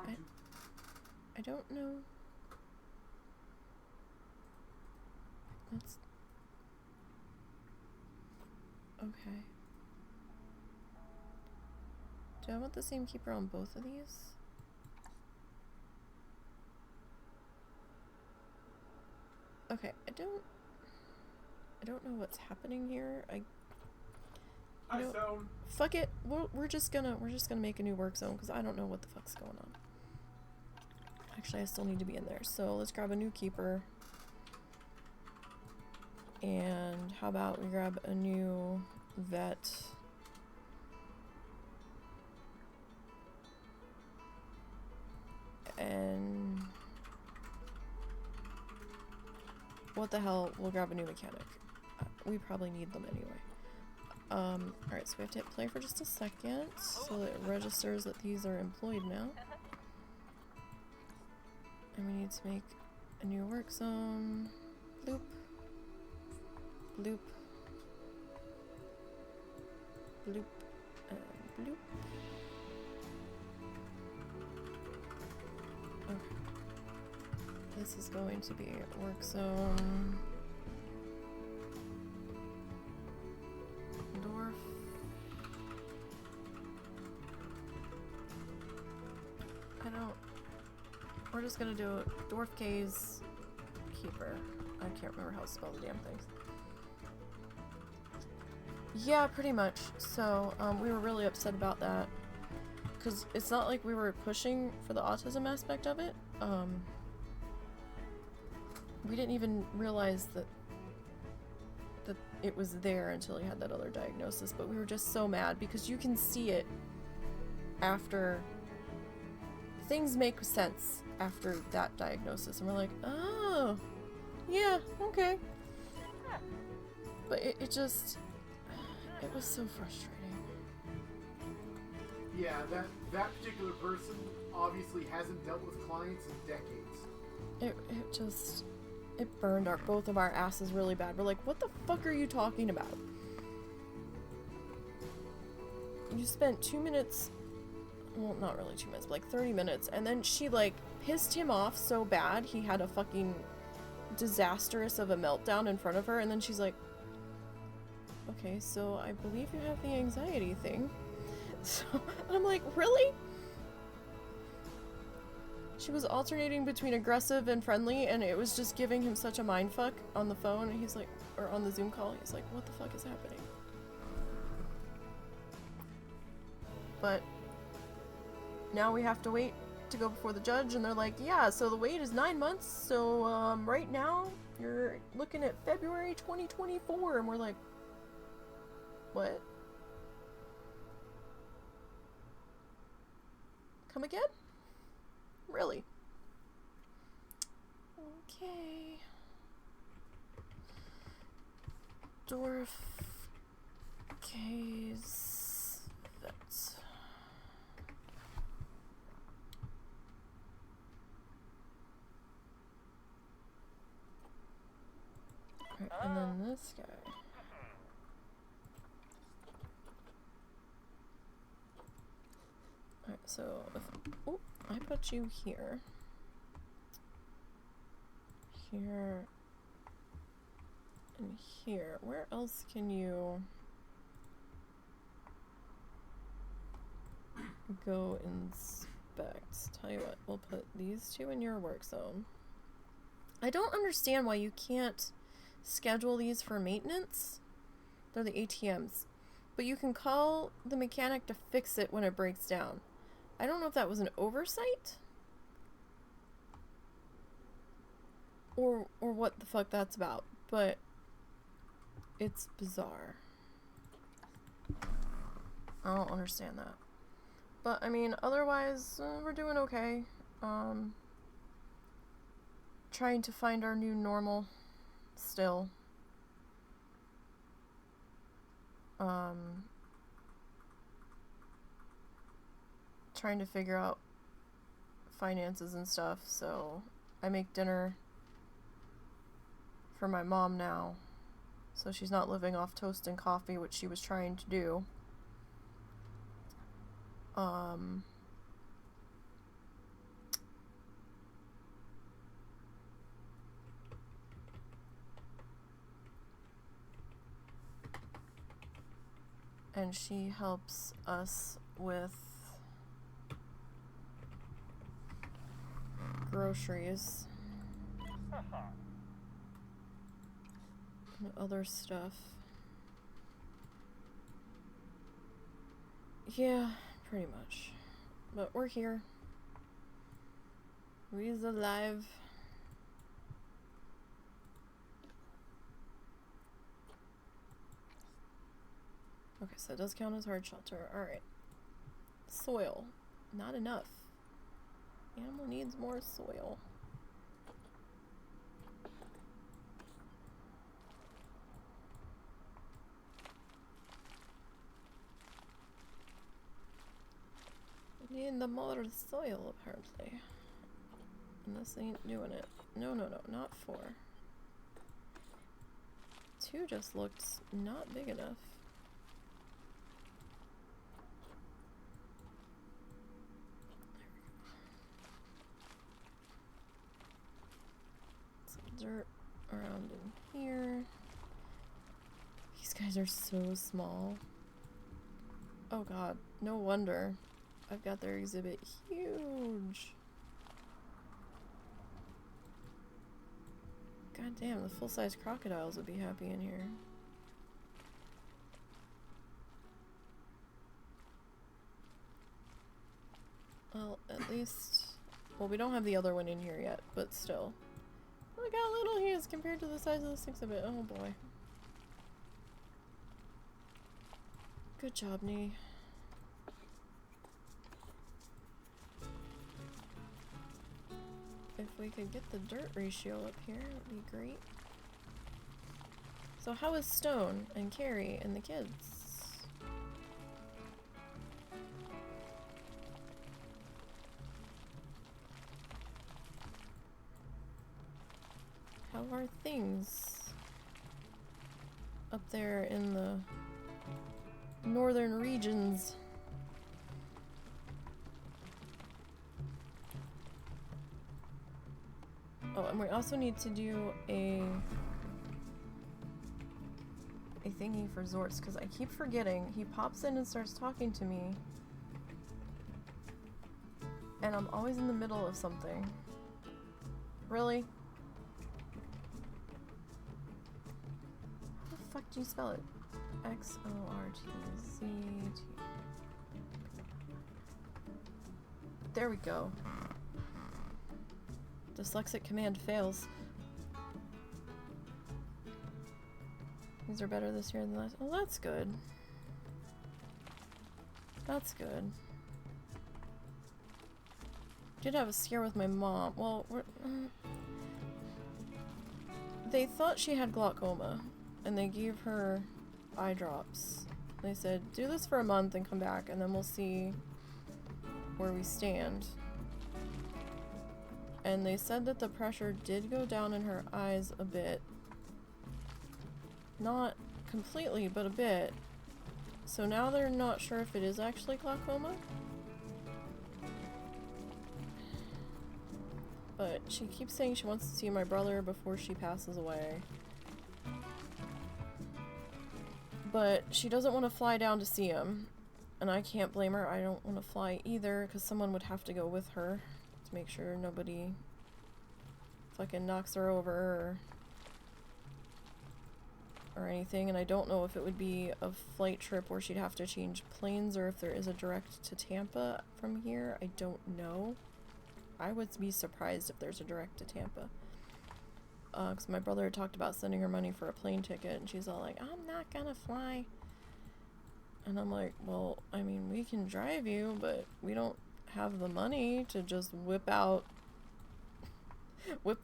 Okay. I don't know. Let's... Okay. Do I want the same keeper on both of these? Okay, I don't know what's happening here. Fuck it. We're just gonna make a new work zone because I don't know what the fuck's going on. Actually, I still need to be in there. So let's grab a new keeper. And how about we grab a new vet? And what the hell, we'll grab a new mechanic. We probably need them anyway. Alright, so we have to hit play for just a second so that it registers that these are employed now. And we need to make a new work zone. Bloop. Bloop. Bloop. And bloop. Okay. This is going to be work zone. Dwarf. We're just gonna do Dwarf K's keeper. I can't remember how to spell the damn things. Yeah, pretty much. So, we were really upset about that. Because it's not like we were pushing for the autism aspect of it. We didn't even realize that it was there until he had that other diagnosis, but we were just so mad because you can see it after things make sense after that diagnosis, and we're like, oh, yeah, okay. But it was so frustrating. Yeah, that particular person obviously hasn't dealt with clients in decades. It burned both of our asses really bad. We're like, what the fuck are you talking about? You spent 2 minutes, well, not really 2 minutes, but like 30 minutes, and then she like pissed him off so bad he had a fucking disastrous of a meltdown in front of her, and then she's like, okay, so I believe you have the anxiety thing. So I'm like, really? She was alternating between aggressive and friendly, and it was just giving him such a mindfuck on the phone, and he's like, or on the Zoom call, he's like, what the fuck is happening? But now we have to wait to go before the judge, and they're like, yeah, so the wait is 9 months, so right now you're looking at February 2024, and we're like, what? Come again? Really? Okay. Dwarf case vet. Alright, and then this guy. Alright, so if I put you here, here, and here, where else can you go inspect? Tell you what, we'll put these two in your work zone. I don't understand why you can't schedule these for maintenance. They're the ATMs. But you can call the mechanic to fix it when it breaks down. I don't know if that was an oversight or what the fuck that's about, but it's bizarre. I don't understand that. But I mean, otherwise, we're doing okay. Trying to find our new normal still. Trying to figure out finances and stuff, so I make dinner for my mom now, so she's not living off toast and coffee, which she was trying to do. And she helps us with groceries and other stuff. Yeah, pretty much. But we're here. We's alive. Okay, so it does count as hard shelter. Alright. Soil. Not enough. Animal needs more soil. We need the more soil, apparently. And this ain't doing it. No, no, no, not 4. 2 just looked not big enough. Dirt around in here. These guys are so small. Oh god, no wonder. I've got their exhibit huge. God damn, the full-size crocodiles would be happy in here. Well, at least... Well, we don't have the other one in here yet, but still. Look how little he is compared to the size of this exhibit. Oh boy. Good job, Nee. If we could get the dirt ratio up here, it would be great. So how is Stone and Carrie and the kids? How are things up there in the northern regions? Oh, and we also need to do a thingy for Zortz, because I keep forgetting. He pops in and starts talking to me, and I'm always in the middle of something. Really? How the fuck do you spell it? X-O-R-T-Z-T. There we go. Dyslexic command fails. These are better this year than last. Oh, that's good. That's good. Did have a scare with my mom. Well, they thought she had glaucoma, and they gave her eye drops. They said, do this for a month and come back, and then we'll see where we stand. And they said that the pressure did go down in her eyes a bit. Not completely, but a bit. So now they're not sure if it is actually glaucoma. But she keeps saying she wants to see my brother before she passes away. But she doesn't want to fly down to see him. And I can't blame her. I don't want to fly either, because someone would have to go with her to make sure nobody fucking knocks her over or anything. And I don't know if it would be a flight trip where she'd have to change planes or if there is a direct to Tampa from here. I don't know. I would be surprised if there's a direct to Tampa. Because my brother had talked about sending her money for a plane ticket, and she's all like, I'm not gonna fly. And I'm like, well, I mean, we can drive you, but we don't have the money to just whip that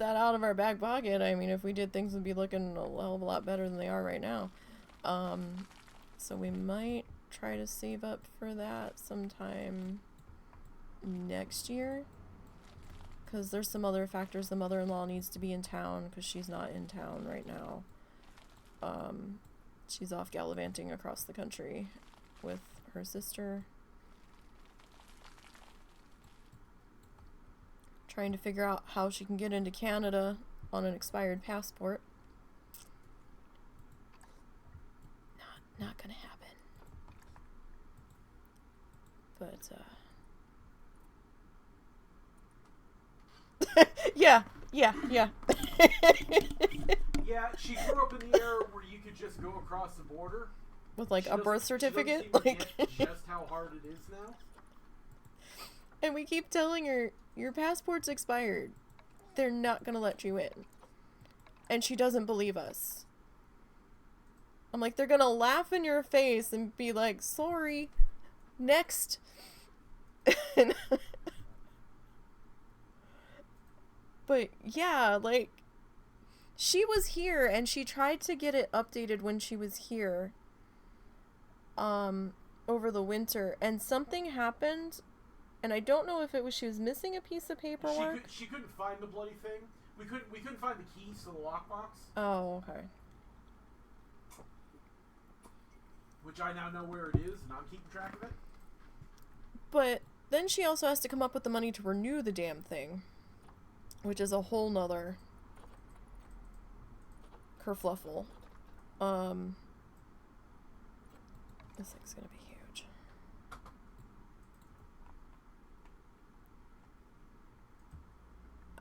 out of our back pocket. I mean, if we did, things would be looking a hell of a lot better than they are right now. So we might try to save up for that sometime next year. Because there's some other factors. The mother-in-law needs to be in town because she's not in town right now. She's off gallivanting across the country with her sister. Trying to figure out how she can get into Canada on an expired passport. Not gonna happen. But, yeah. Yeah, she grew up in the era where you could just go across the border. With, like, a birth certificate? Like, just how hard it is now. And we keep telling her, your passport's expired. They're not gonna let you in. And she doesn't believe us. I'm like, they're gonna laugh in your face and be like, sorry, next. But yeah, like, she was here and she tried to get it updated when she was here, over the winter, and something happened, and I don't know if it was she was missing a piece of paperwork. She couldn't find the bloody thing. We couldn't find the keys to the lockbox. Oh, okay. Which I now know where it is, and I'm keeping track of it. But then she also has to come up with the money to renew the damn thing, which is a whole nother kerfluffle. This thing's gonna be huge.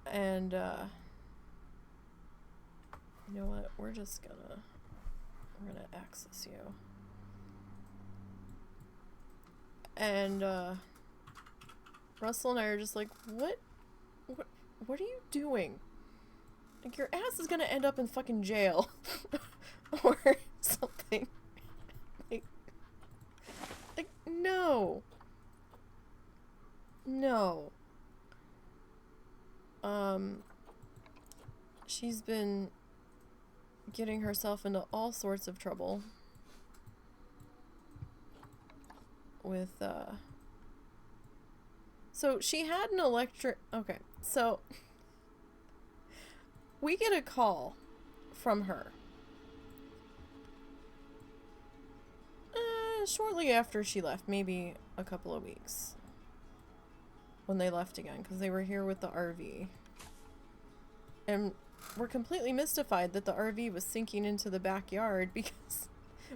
And, you know what? We're gonna access you. And, Russell and I are just like, what are you doing? Like, your ass is gonna end up in fucking jail. Or something. Like, No. No. She's been getting herself into all sorts of trouble with, so she had an electric, okay, so we get a call from her shortly after she left, maybe a couple of weeks, when they left again, because they were here with the RV. And we're completely mystified that the RV was sinking into the backyard because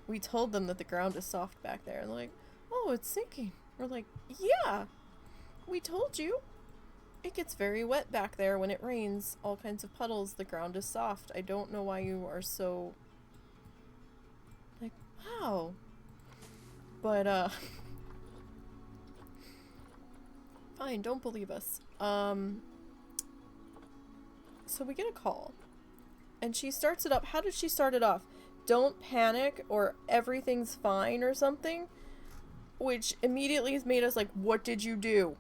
we told them that the ground is soft back there. And they're like, oh, it's sinking. We're like, yeah, we told you. It gets very wet back there when it rains. All kinds of puddles. The ground is soft. I don't know why you are so... like, wow. But, fine, don't believe us. So we get a call. And she starts it up. How did she start it off? Don't panic or everything's fine or something. Which immediately has made us like, what did you do?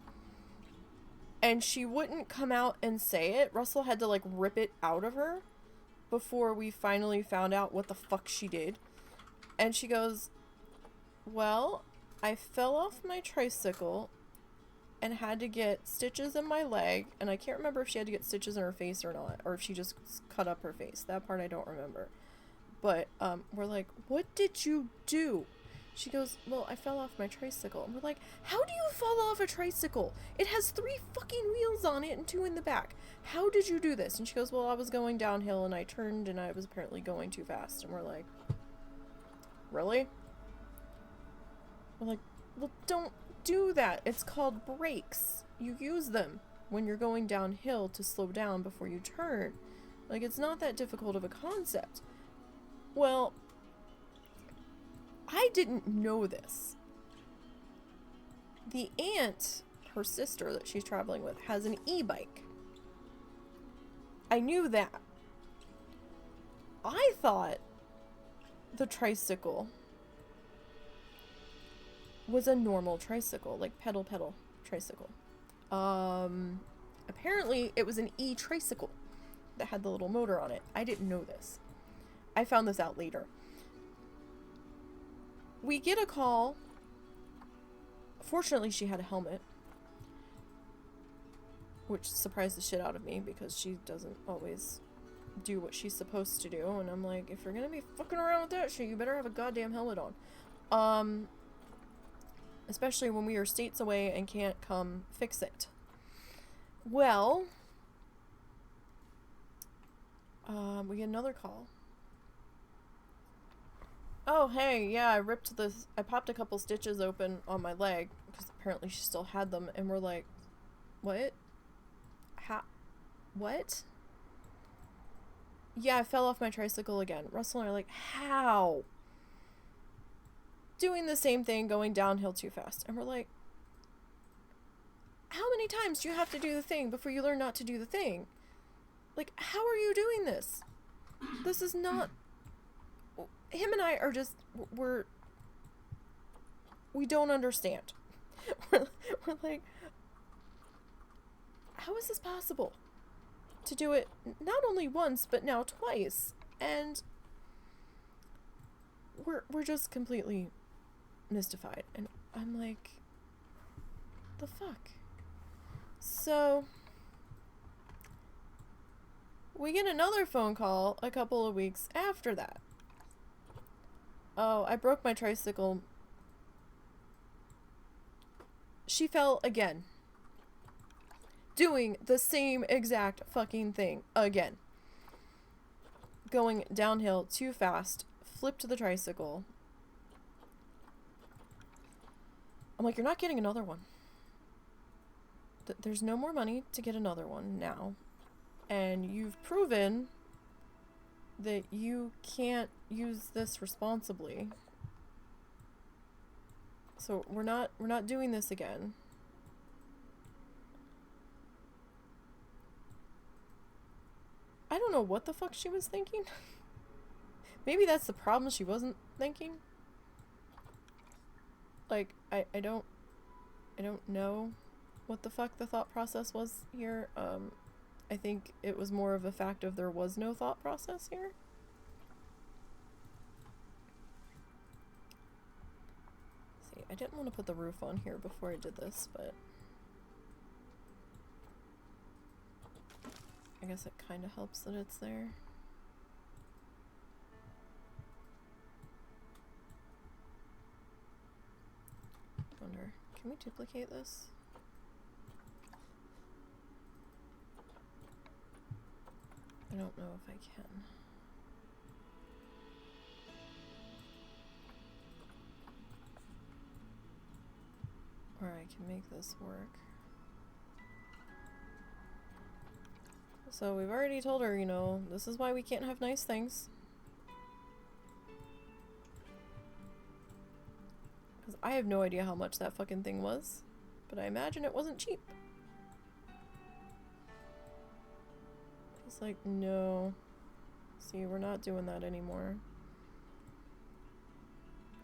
And she wouldn't come out and say it. Russell had to like rip it out of her before we finally found out what the fuck she did. And she goes, well, I fell off my tricycle and had to get stitches in my leg, and I can't remember if she had to get stitches in her face or not, or if she just cut up her face. That part I don't remember. But we're like, what did you do? She goes, well, I fell off my tricycle. And we're like, how do you fall off a tricycle? It has 3 fucking wheels on it and 2 in the back. How did you do this? And she goes, well, I was going downhill and I turned and I was apparently going too fast. And we're like, really? We're like, well, don't do that. It's called brakes. You use them when you're going downhill to slow down before you turn. Like, it's not that difficult of a concept. Well, I didn't know this. The aunt, her sister that she's traveling with, has an e-bike. I knew that. I thought the tricycle was a normal tricycle, like pedal tricycle. Apparently it was an e-tricycle that had the little motor on it. I didn't know this. I found this out later. We get a call. Fortunately, she had a helmet, which surprised the shit out of me because she doesn't always do what she's supposed to do. And I'm like, if you're gonna be fucking around with that shit, you better have a goddamn helmet on. Especially when we are states away and can't come fix it. Well, we get another call. Oh, hey, yeah, I popped a couple stitches open on my leg, because apparently she still had them, and we're like, what? What? Yeah, I fell off my tricycle again. Russell and I are like, how? Doing the same thing, going downhill too fast. And we're like, how many times do you have to do the thing before you learn not to do the thing? Like, how are you doing this? This is not... Him and I are just... We don't understand. We're like, how is this possible? To do it not only once, but now twice. And we're just completely mystified. And I'm like, the fuck? So we get another phone call a couple of weeks after that. Oh, I broke my tricycle. She fell again. Doing the same exact fucking thing again. Going downhill too fast. Flipped the tricycle. I'm like, you're not getting another one. There's no more money to get another one now. And you've proven that you can't use this responsibly. So we're not doing this again. I don't know what the fuck she was thinking. Maybe that's the problem, she wasn't thinking. like, I don't know what the fuck the thought process was here. I think it was more of a fact of there was no thought process here. See, I didn't want to put the roof on here before I did this, but I guess it kind of helps that it's there. Wonder, can we duplicate this? I don't know if I can. Or I can make this work. So we've already told her, you know, this is why we can't have nice things. Because I have no idea how much that fucking thing was, but I imagine it wasn't cheap. It's like, no. See, we're not doing that anymore.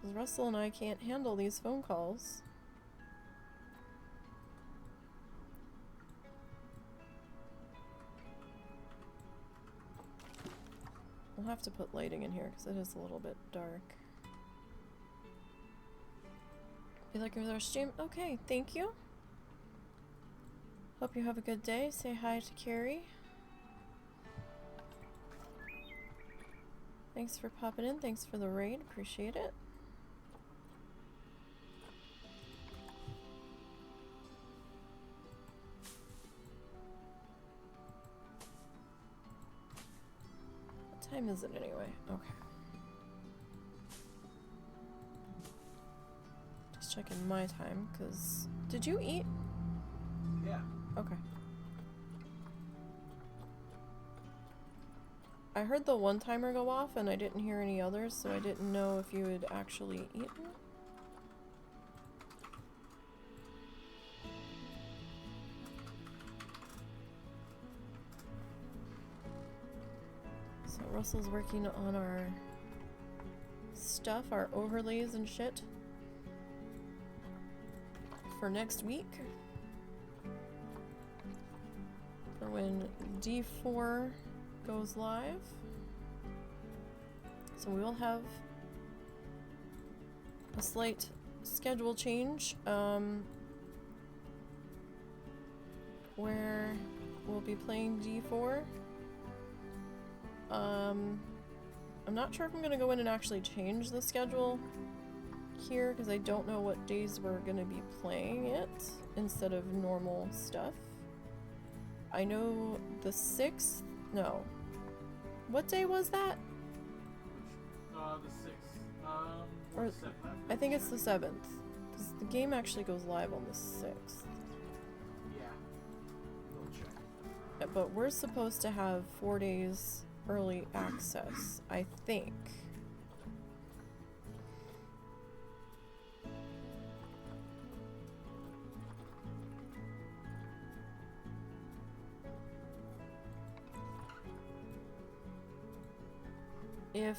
Because Russell and I can't handle these phone calls. We'll have to put lighting in here because it is a little bit dark. Be looking for our stream? Okay, thank you. Hope you have a good day. Say hi to Carrie. Thanks for popping in. Thanks for the raid. Appreciate it. What time is it anyway? Okay. Just checking my time, because... Did you eat? Yeah. Okay. I heard the one timer go off and I didn't hear any others, so I didn't know if you had actually eaten. So Russell's working on our stuff, our overlays and shit for next week. For when D4 goes live. So we will have a slight schedule change where we'll be playing D4. I'm not sure if I'm gonna go in and actually change the schedule here because I don't know what days we're gonna be playing it instead of normal stuff. I know the 6th. No. What day was that? The 6th. Or 7th. I think it's the 7th. Because the game actually goes live on the 6th. Yeah. We'll check. Yeah, but we're supposed to have 4 days early access, I think. If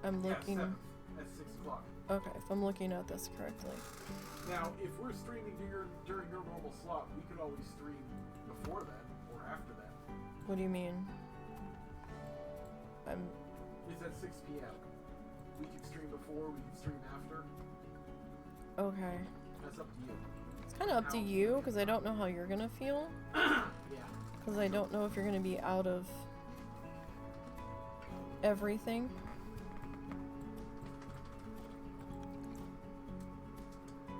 I'm looking... Yeah, 7th at 6 o'clock. Okay, if I'm looking at this correctly. Now, if we're streaming during your normal slot, we could always stream before that or after that. What do you mean? It's at 6 p.m. We can stream before, we can stream after. Okay. That's up to you. It's kind of up to you, because I don't know how you're gonna feel. Yeah. Because I don't know if you're gonna be out of everything.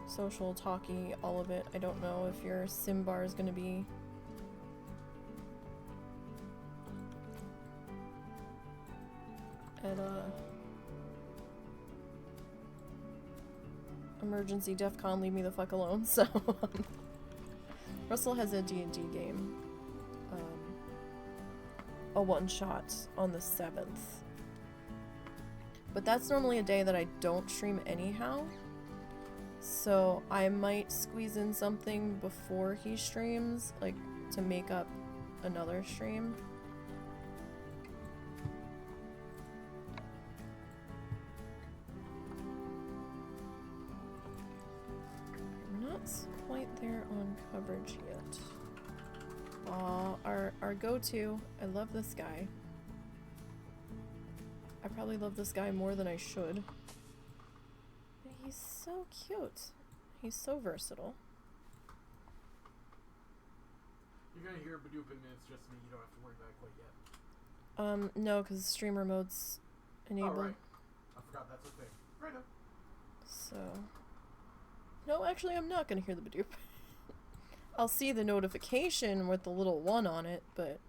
Social, talky, all of it. I don't know if your sim bar is gonna be at emergency DEFCON, leave me the fuck alone. So Russell has a D&D game, a one-shot on the 7th, but that's normally a day that I don't stream anyhow, so I might squeeze in something before he streams, like to make up another stream. quite there on coverage yet. Aw, our go-to. I love this guy. I probably love this guy more than I should. But he's so cute. He's so versatile. You're gonna hear Badoop and it's just me. You don't have to worry about it quite yet. No, because streamer mode's enabled. Oh, right. I forgot that's okay. Right up. So... No, actually, I'm not gonna hear the Badoop. I'll see the notification with the little 1 on it, but...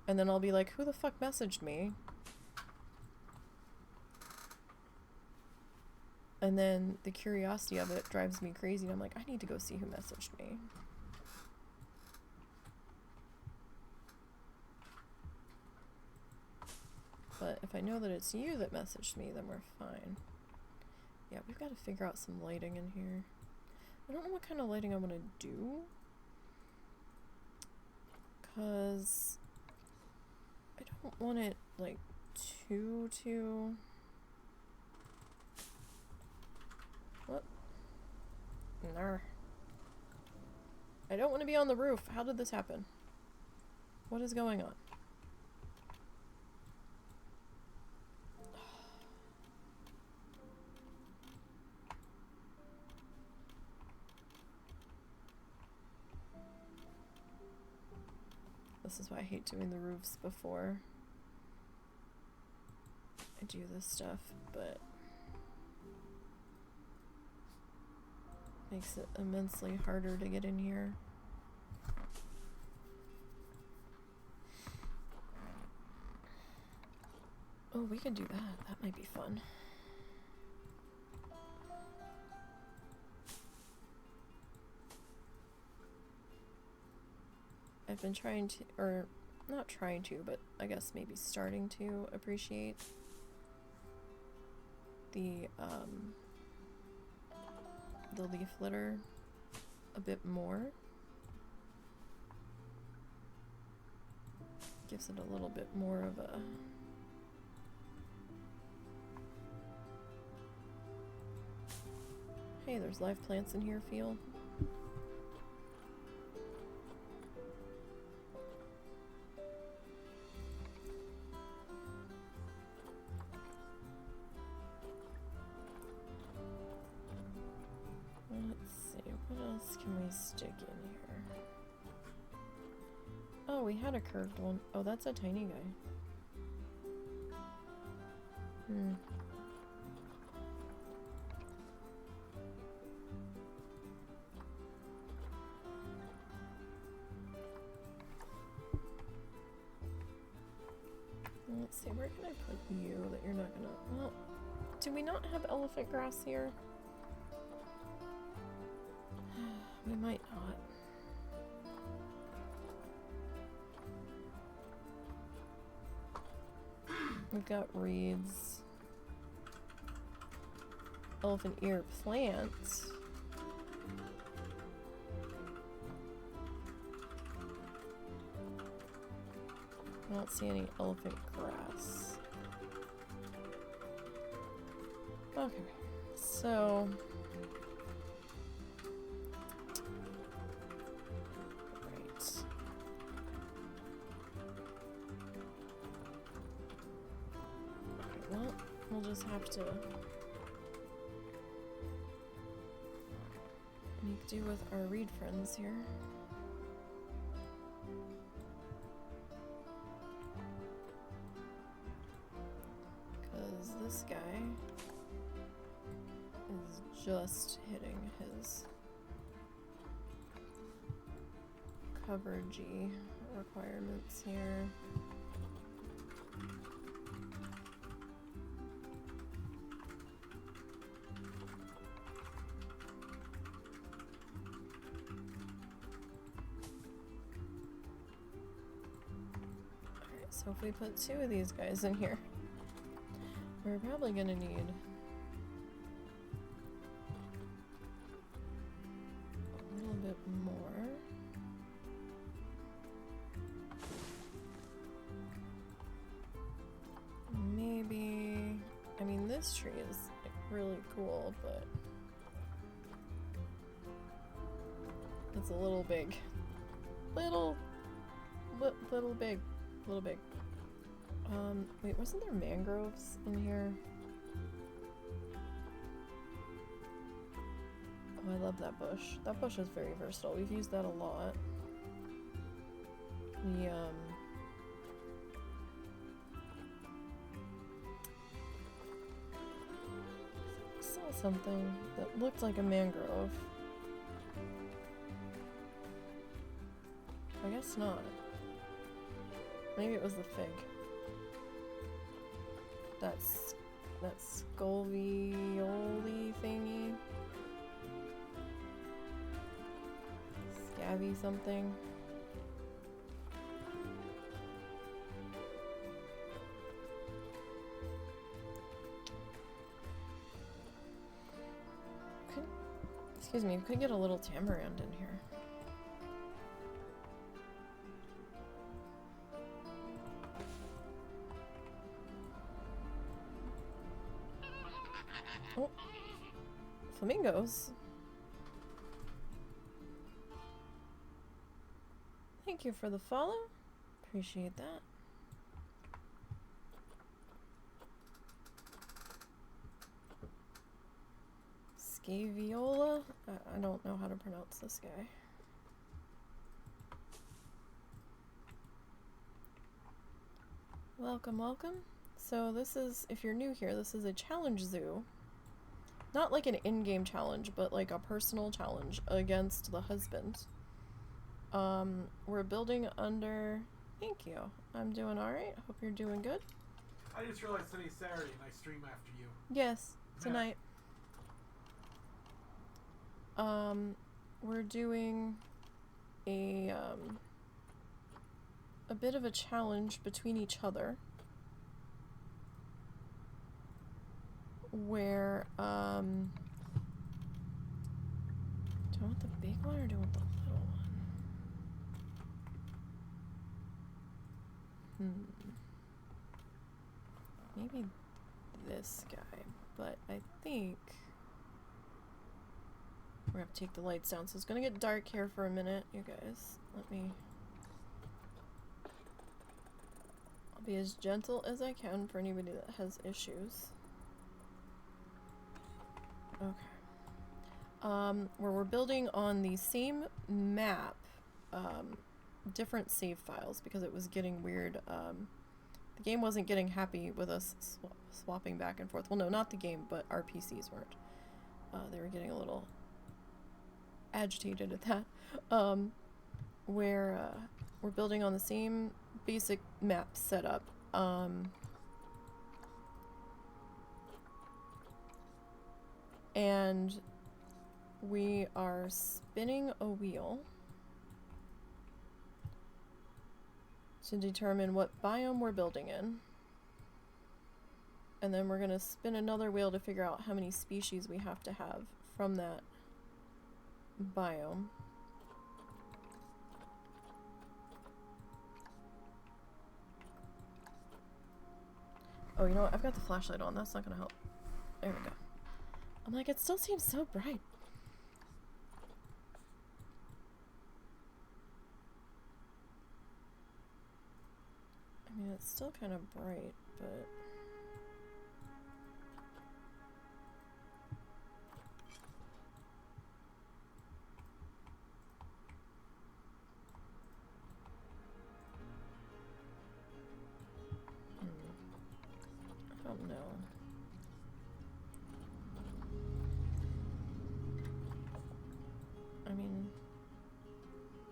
And then I'll be like, who the fuck messaged me? And then the curiosity of it drives me crazy, and I'm like, I need to go see who messaged me. But if I know that it's you that messaged me, then we're fine. Yeah, we've got to figure out some lighting in here. I don't know what kind of lighting I want to do. Because I don't want it, like, too... What? Nah. I don't want to be on the roof. How did this happen? What is going on? This is why I hate doing the roofs before I do this stuff, but makes it immensely harder to get in here. Oh, we can do that. That might be fun. I've been trying to, or not trying to, but I guess maybe starting to appreciate the leaf litter a bit more. Gives it a little bit more of a hey, there's live plants in here feel. Can we stick in here? Oh, we had a curved one. Oh, that's a tiny guy. Let's see, where can I put you that you're not gonna... Well, do we not have elephant grass here? We might not. We've got reeds. Elephant ear plants. I don't see any elephant grass. Okay, so... We'll just have to make do with our reed friends here. Because this guy is just hitting his coveragey requirements here. So if we put 2 of these guys in here, we're probably gonna need a little bit more. Maybe, I mean, this tree is like really cool, but It's a little big. Little big. Little big. Wait, wasn't there mangroves in here? Oh, I love that bush. That bush is very versatile. We've used that a lot. The, I saw something that looked like a mangrove. I guess not. Maybe it was the fig. That's that scolvioli thingy. Scabby something. Excuse me, we could get a little tamarind in here. Oh, flamingos. Thank you for the follow. Appreciate that. Scaviola? I don't know how to pronounce this guy. Welcome, welcome. So this is, if you're new here, this is a challenge zoo. Not like an in-game challenge, but like a personal challenge against the husband. We're building under... Thank you. I'm doing alright. Hope you're doing good. I just realized today's Saturday and I stream after you. Yes, tonight. We're doing a bit of a challenge between each other. Where, do I want the big one or do I want the little one? Maybe this guy, but I think we're gonna have to take the lights down, so it's gonna get dark here for a minute, you guys. I'll be as gentle as I can for anybody that has issues. Okay. Where we're building on the same map, different save files because it was getting weird. The game wasn't getting happy with us swapping back and forth. Well, no, not the game, but our PCs weren't. They were getting a little agitated at that. Where we're building on the same basic map setup. And we are spinning a wheel to determine what biome we're building in. And then we're going to spin another wheel to figure out how many species we have to have from that biome. Oh, you know what? I've got the flashlight on. That's not going to help. There we go. I'm like, it still seems so bright. I mean, it's still kind of bright, but... I don't know. I mean,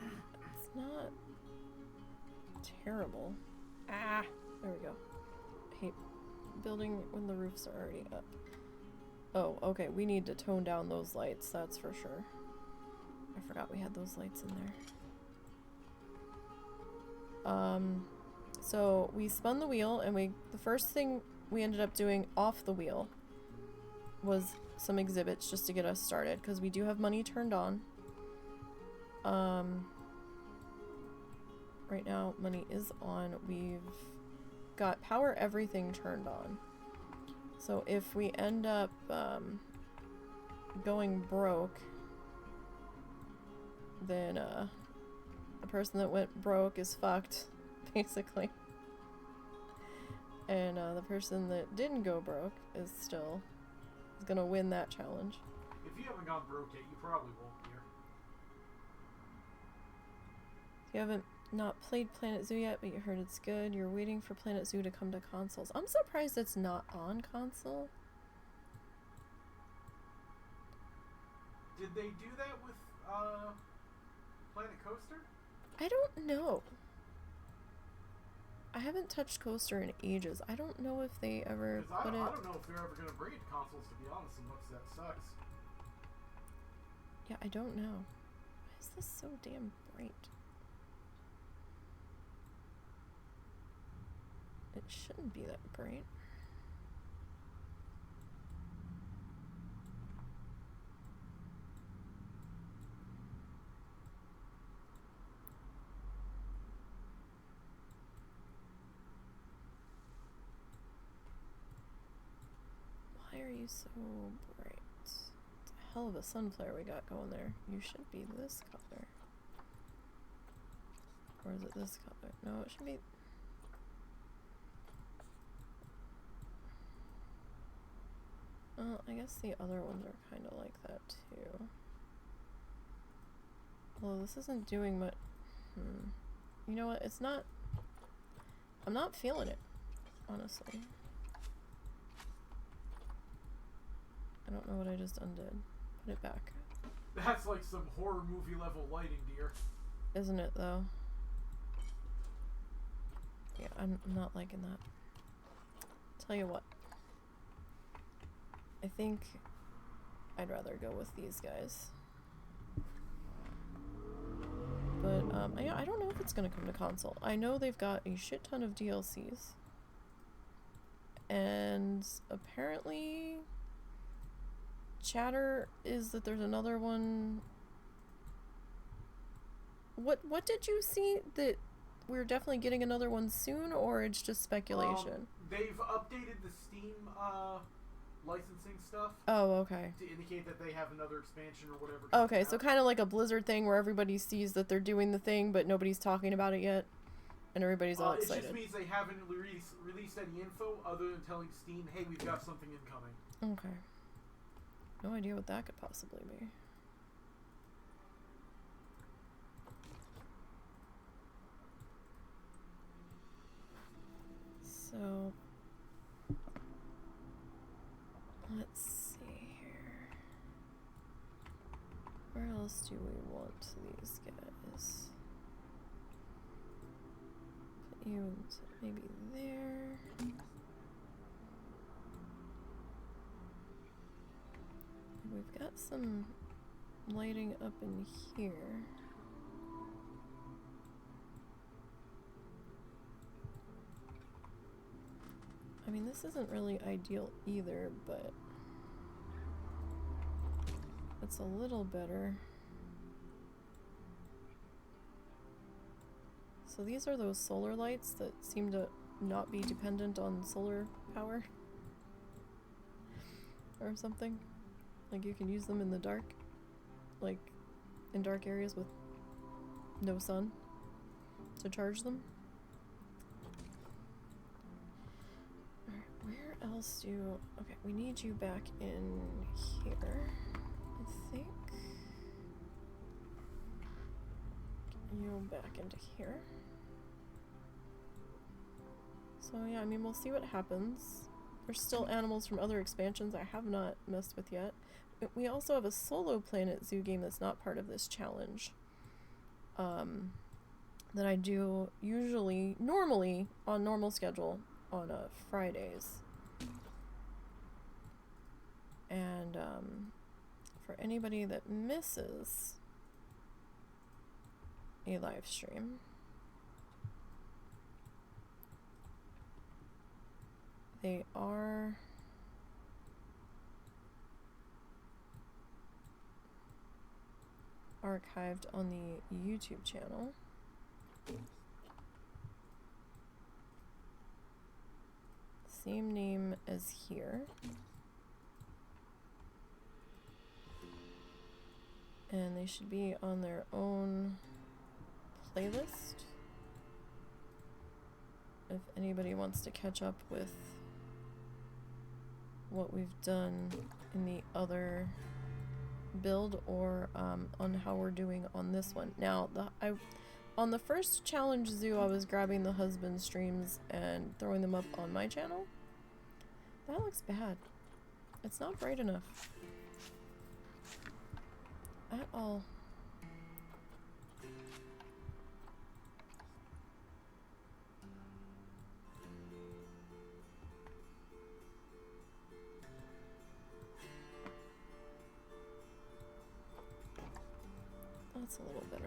it's not terrible. Ah, there we go. I hate building when the roofs are already up. Oh, okay, we need to tone down those lights, that's for sure. I forgot we had those lights in there. So we spun the wheel, and the first thing we ended up doing off the wheel was some exhibits just to get us started, because we do have money turned on. Right now, money is on. We've got power everything turned on. So if we end up going broke, then the person that went broke is fucked, basically. And the person that didn't go broke is gonna win that challenge. If you haven't gone broke yet, you probably won't, dear. You haven't not played Planet Zoo yet, but you heard it's good. You're waiting for Planet Zoo to come to consoles. I'm surprised it's not on console. Did they do that with Planet Coaster? I don't know. I haven't touched Coaster in ages. I don't know if they ever put it... I don't know if they're ever going to bring it to consoles, to be honest, as much as that sucks. Yeah, I don't know. Why is this so damn bright? It shouldn't be that bright. Why are you so bright? It's a hell of a sun flare we got going there. You should be this color. Or is it this color? No, it should be... Well, I guess the other ones are kind of like that too. Well, this isn't doing much. You know what? It's not. I'm not feeling it, honestly. I don't know what I just undid. Put it back. That's like some horror movie level lighting, dear. Isn't it, though? Yeah, I'm not liking that. Tell you what. I think I'd rather go with these guys. But, yeah, I don't know if it's gonna come to console. I know they've got a shit ton of DLCs. And apparently chatter is that there's another one. What did you see that we're definitely getting another one soon, or it's just speculation? They've updated the Steam licensing stuff. Oh, okay. To indicate that they have another expansion or whatever. Okay, so kind of like a Blizzard thing where everybody sees that they're doing the thing, but nobody's talking about it yet, and everybody's all excited. It just means they haven't released any info other than telling Steam, hey, we've got something incoming. Okay. No idea what that could possibly be. So, let's see here. Where else do we want these guys? Put you into maybe there. We've got some lighting up in here. I mean, this isn't really ideal either, but it's a little better. So these are those solar lights that seem to not be dependent on solar power or something. Like you can use them in the dark, like in dark areas with no sun to charge them. Where else do... Okay, we need you back in here, I think. Get you back into here. So yeah, I mean, we'll see what happens. There's still animals from other expansions I have not messed with yet. We also have a solo Planet Zoo game that's not part of this challenge. That I do usually, normally, on normal schedule on Fridays. And for anybody that misses a live stream, they are archived on the YouTube channel. Same name as here. And they should be on their own playlist. If anybody wants to catch up with what we've done in the other build, or on how we're doing on this one. Now, on the first challenge zoo, I was grabbing the husband streams and throwing them up on my channel. That looks bad. It's not bright enough. At all. That's a little better.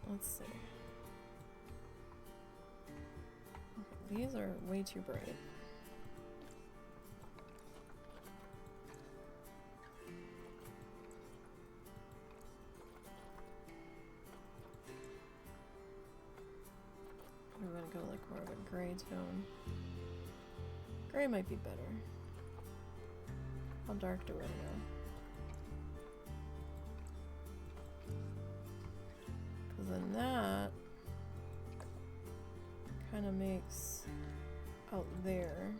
Let's see. Okay, these are way too bright. We're gonna go like more of a gray tone. Gray might be better. How dark do we want to go? Because then that kind of makes out there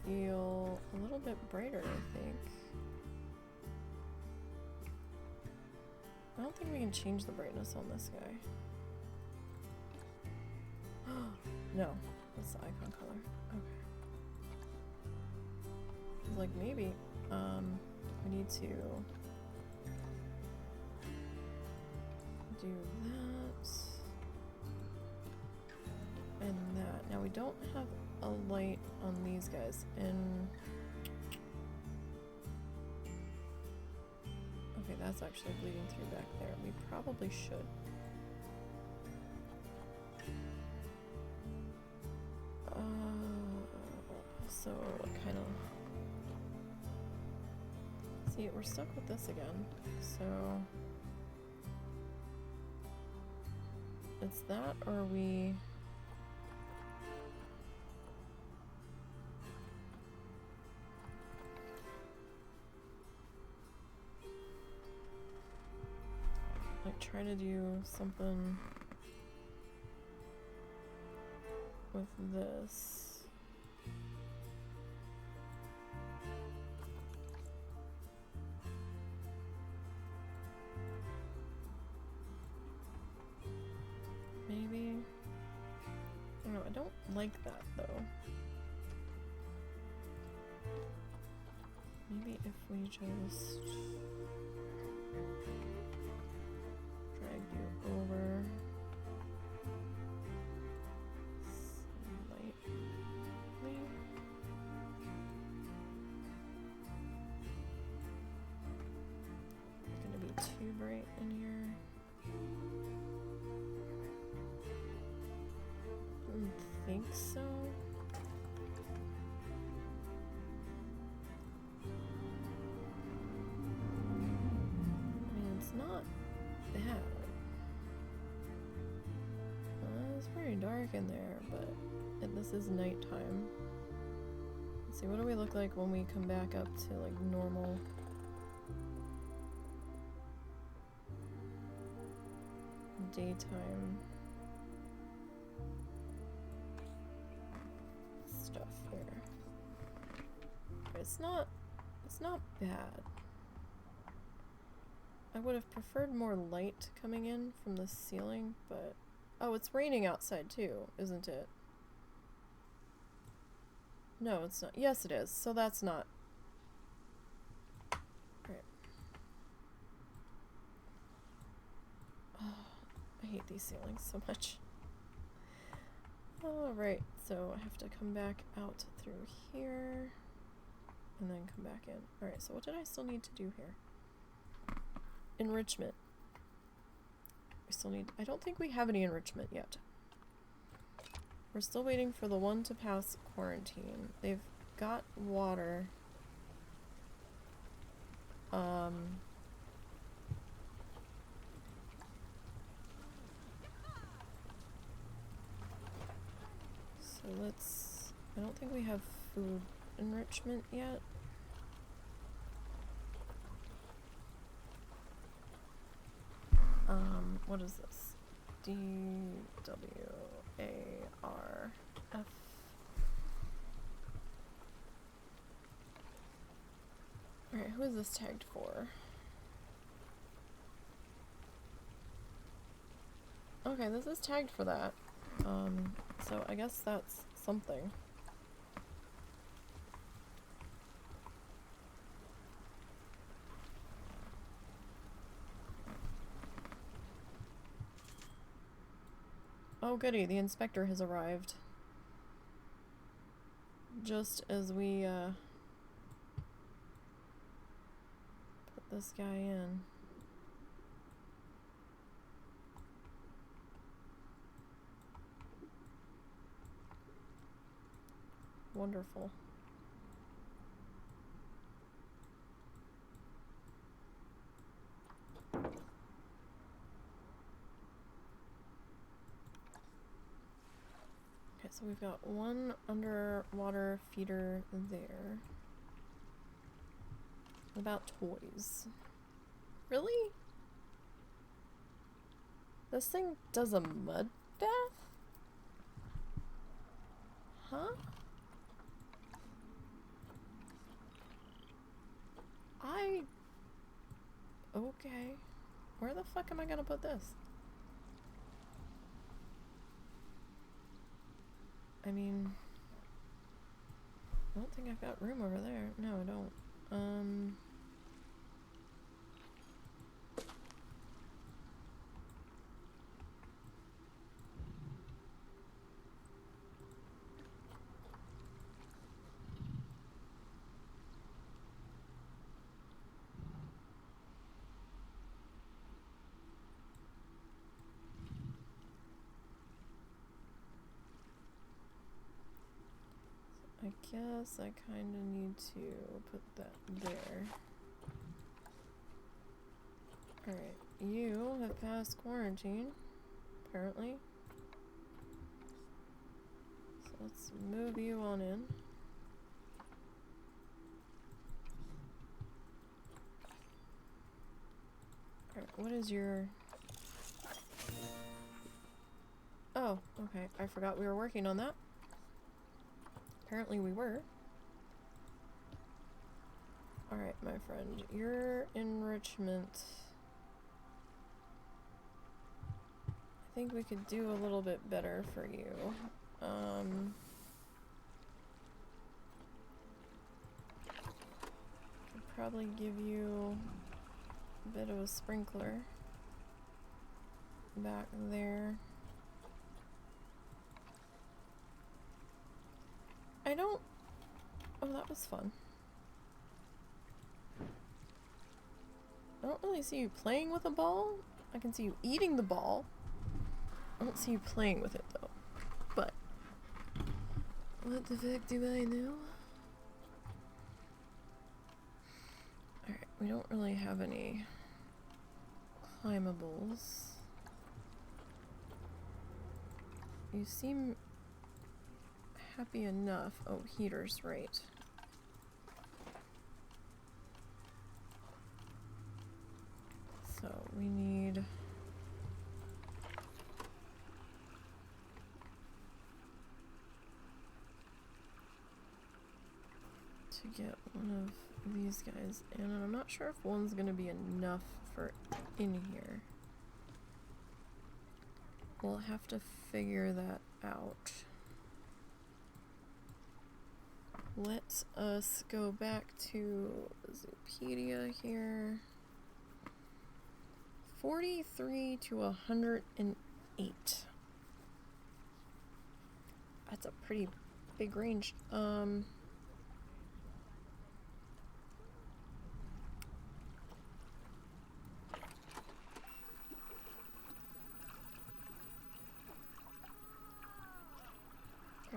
feel a little bit brighter, I think. I don't think we can change the brightness on this guy. No, that's the icon color. Okay. I was like, maybe we need to do that and that. Now we don't have a light on these guys, and okay, that's actually bleeding through back there. We probably should. So kind of see, we're stuck with this again. So it's that, or are we? Like try to do something with this. Maybe. I don't know, I don't like that though. Maybe if we just drag you over slightly. It's gonna be too bright in here. I think so. I mean, it's not bad. It's pretty dark in there, but this is nighttime. Let's see, what do we look like when we come back up to like normal? Daytime stuff here. It's not bad. I would have preferred more light coming in from the ceiling, but oh, it's raining outside too, isn't it? No, it's not. Yes, it is. So that's not. Right. Oh, I hate these ceilings so much. Alright, so I have to come back out through here and then come back in. Alright, so what did I still need to do here? Enrichment. We still need, I don't think we have any enrichment yet. We're still waiting for the one to pass quarantine. They've got water. food enrichment yet. What is this? D-W-A-R-F. Alright, who is this tagged for? Okay, this is tagged for that. So I guess that's something. Oh goody, the inspector has arrived. Just as we, put this guy in. Wonderful. Okay, so we've got one underwater feeder there. What about toys? Really? This thing does a mud bath? Huh? Okay. Where the fuck am I gonna put this? I mean, I don't think I've got room over there. No, I don't. I guess I kind of need to put that there. Alright, you have passed quarantine, apparently. So let's move you on in. Alright, what is your... Oh, okay, I forgot we were working on that. Apparently we were. Alright, my friend, your enrichment... I think we could do a little bit better for you. Could probably give you a bit of a sprinkler back there. I don't... Oh, that was fun. I don't really see you playing with a ball. I can see you eating the ball. I don't see you playing with it, though. But... what the fuck do I know? Alright, we don't really have any climbables. You seem happy enough. Oh, heaters, right. So we need... to get one of these guys in, and I'm not sure if one's gonna be enough for in here. We'll have to figure that out. Let us go back to Zoopedia here. 43 to 108. That's a pretty big range. Alright,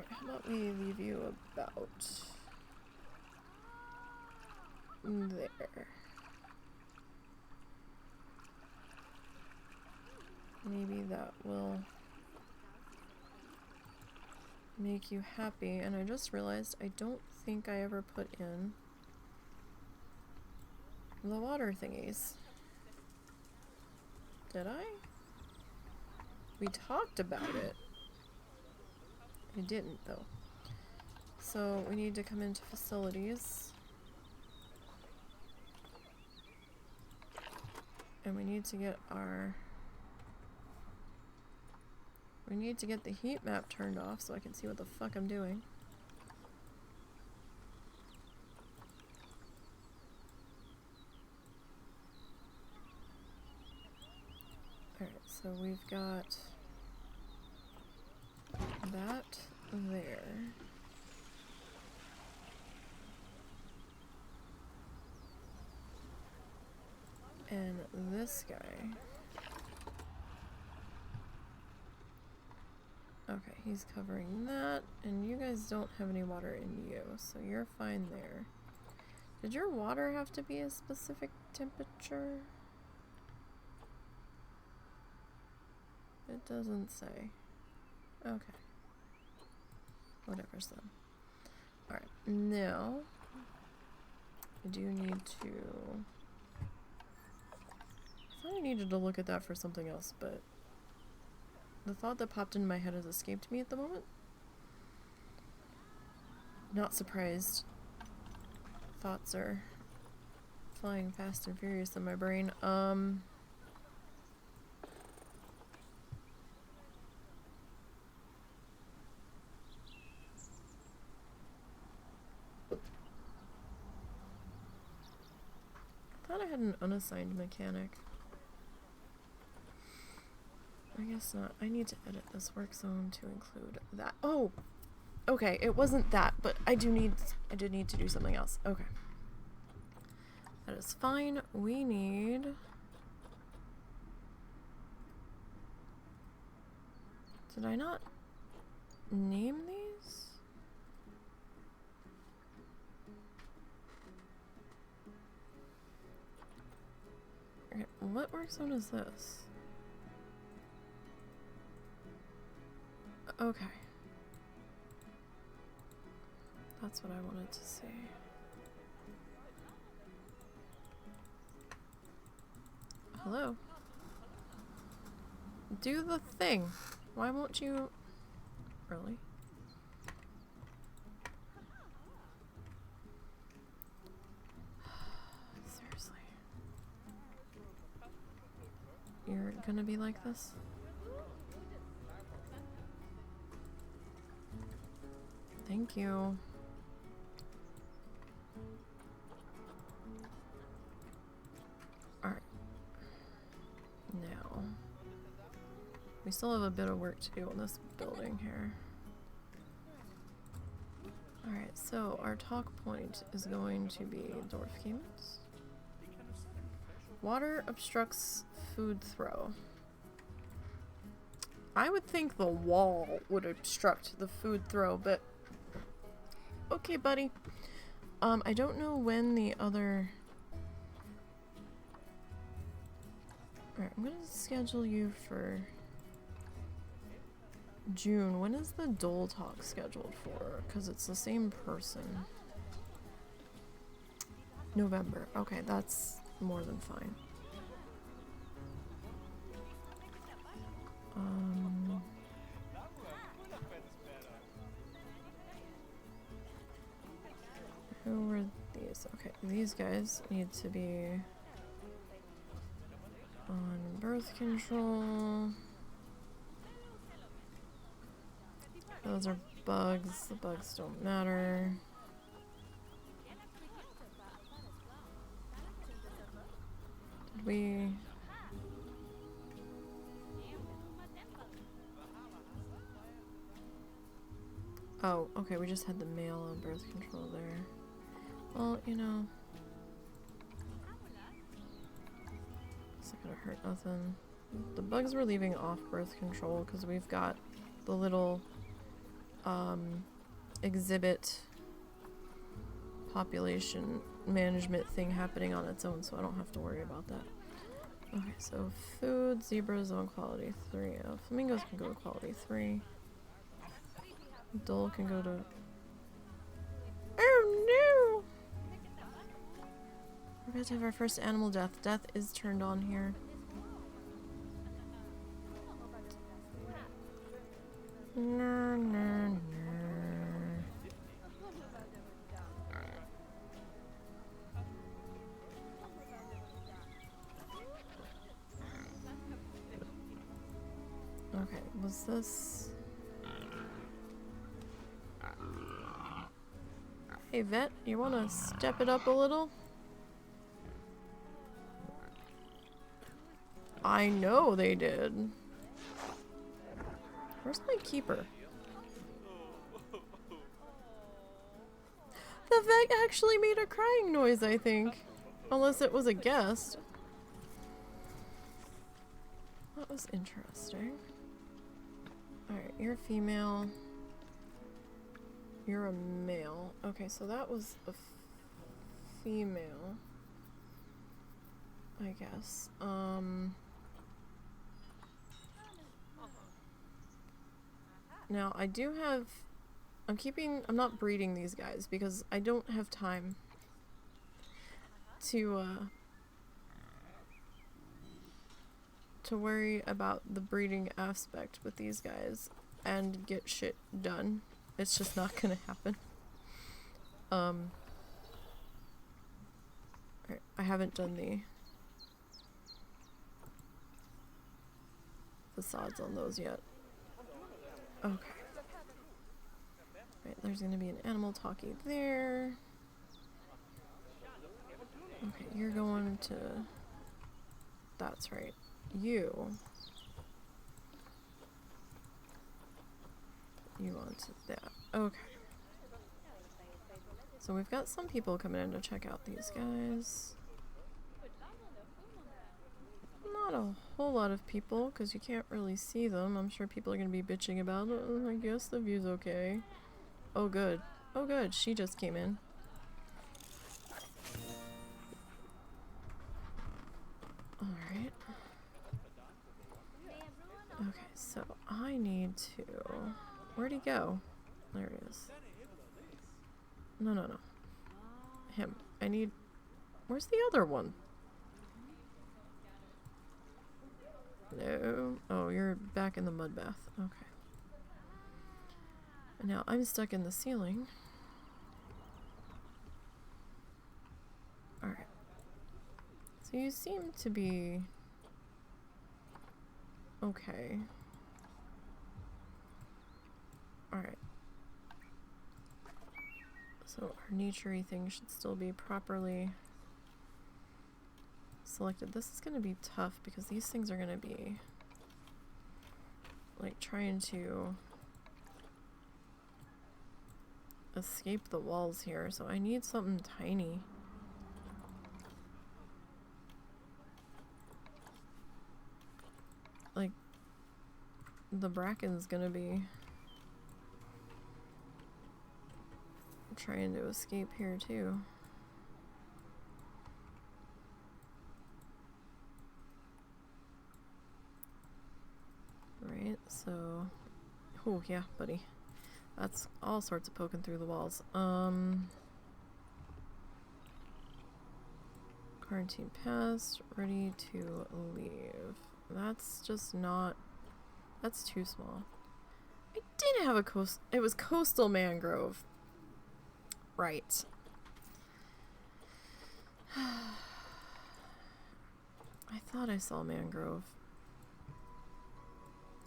how about we leave you about there. Maybe that will make you happy, and I just realized I don't think I ever put in the water thingies. Did I? We talked about it. I didn't, though. So we need to come into facilities. And we need to get our... We need to get the heat map turned off so I can see what the fuck I'm doing. Alright, so we've got that there. And this guy. Okay, he's covering that, and you guys don't have any water in you, so you're fine there. Did your water have to be a specific temperature? It doesn't say. Okay. Whatever, then. Alright, now I do need to... I thought I needed to look at that for something else, but the thought that popped into my head has escaped me at the moment. Not surprised. Thoughts are flying fast and furious in my brain. I thought I had an unassigned mechanic. I guess not. I need to edit this work zone to include that. Oh! Okay, it wasn't that, but I did need to do something else. Okay. That is fine. We need... Did I not name these? Okay, what work zone is this? Okay. That's what I wanted to see. Hello? Do the thing. Why won't you... Really? Seriously. You're gonna be like this? Thank you. Alright. Now. We still have a bit of work to do on this building here. Alright, so our talk point is going to be Dwarf Games. Water obstructs food throw. I would think the wall would obstruct the food throw, but okay, buddy. I don't know when the other... Alright, I'm gonna schedule you for June. When is the Dole talk scheduled for? Because it's the same person. November. Okay, that's more than fine. Who were these? Okay, these guys need to be on birth control. Those are bugs. The bugs don't matter. Did we... Oh, okay, we just had the male on birth control there. Well, you know... It's not gonna hurt nothing. The bugs were leaving off birth control because we've got the little exhibit population management thing happening on its own, so I don't have to worry about that. Okay, so food, zebras on quality 3. Flamingos can go to quality 3. Dole can go to... Oh no! We're about to have our first animal death. Death is turned on here. No, no, no. Okay, was this... Hey vet, you wanna step it up a little? I know they did. Where's my keeper? The vet actually made a crying noise, I think. Unless it was a guest. That was interesting. Alright, you're a female. You're a male. Okay, so that was a female. I guess. Now, I do have... I'm not breeding these guys because I don't have time to worry about the breeding aspect with these guys and get shit done. It's just not gonna happen. Alright, I haven't done the facades on those yet. Okay. Right, there's gonna be an animal talkie there. Okay, you're going to... That's right. You want that. Okay. So we've got some people coming in to check out these guys. Not a whole lot of people, because you can't really see them. I'm sure people are going to be bitching about it. I guess the view's okay. Oh good. Oh good, she just came in. Alright. Okay, so I need to... Where'd he go? There he is. No, no, no. Him. I need... Where's the other one? No. Oh, you're back in the mud bath. Okay. And now I'm stuck in the ceiling. Alright. So you seem to be... okay. Alright. So our nature-y thing should still be properly selected. This is going to be tough because these things are going to be like trying to escape the walls here, so I need something tiny. Like the bracken's gonna be trying to escape here too. Right, so... Oh, yeah, buddy. That's all sorts of poking through the walls. Quarantine passed. Ready to leave. That's just not... That's too small. I did have a coast... It was coastal mangrove. Right. I thought I saw mangrove.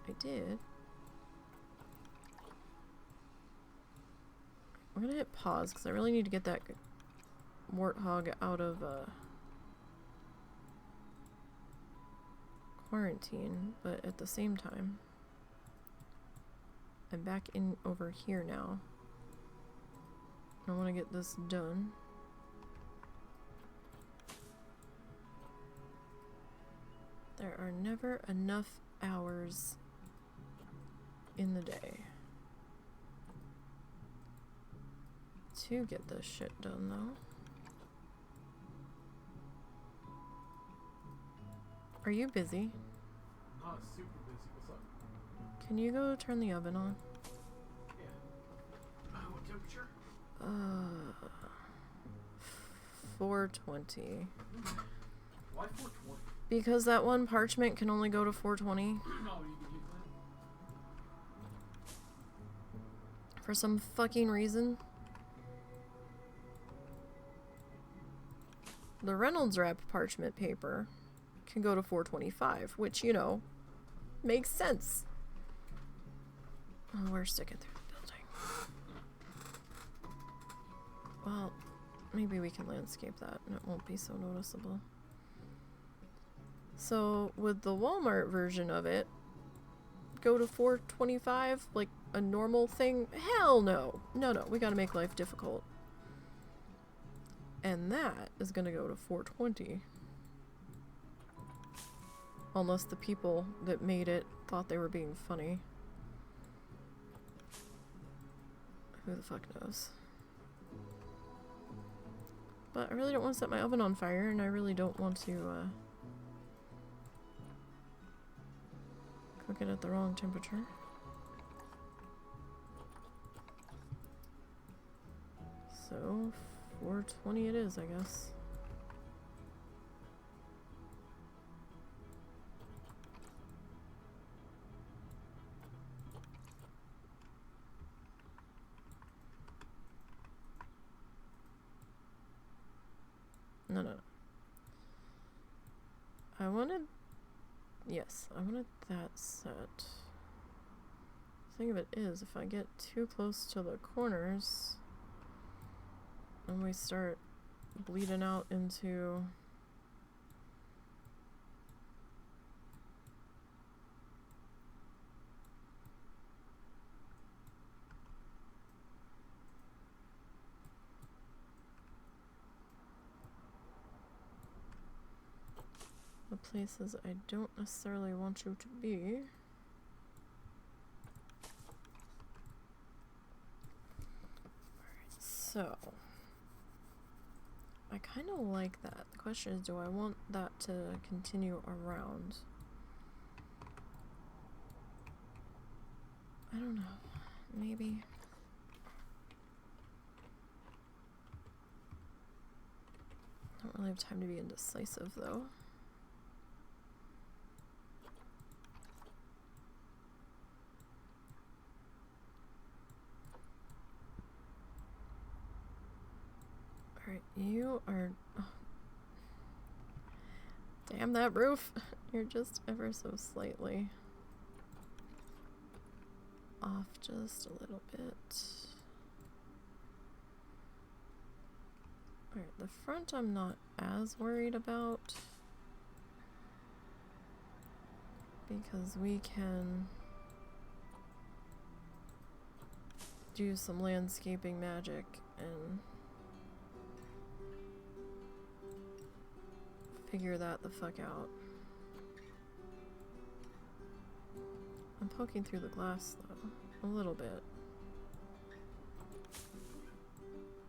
I did. I'm gonna hit pause because I really need to get that warthog out of quarantine, but at the same time I'm back in over here now. I want to get this done. There are never enough hours in the day to get this shit done, though. Are you busy? Not super busy. What's up? Can you go turn the oven on? Yeah. 420. Why 420? Because that one parchment can only go to 420. No, you can do that. For some fucking reason. The Reynolds wrap parchment paper can go to 425, which, you know, makes sense. Oh, we're sticking through the building. Well, maybe we can landscape that and it won't be so noticeable. So, with the Walmart version of it, go to 425 like a normal thing? Hell no! No, we gotta make life difficult. And that is gonna go to 420. Unless the people that made it thought they were being funny. Who the fuck knows? But I really don't want to set my oven on fire, and I really don't want to cook it at the wrong temperature. So, 420 it is, I guess. No. I wanted that set. The thing of it is, if I get too close to the corners, and we start bleeding out into the places I don't necessarily want you to be. So, I kind of like that. The question is, do I want that to continue around? I don't know. Maybe. I don't really have time to be indecisive, though. Alright, you are... Oh. Damn that roof! You're just ever so slightly off just a little bit. Alright, the front I'm not as worried about, because we can do some landscaping magic and figure that the fuck out. I'm poking through the glass though, a little bit.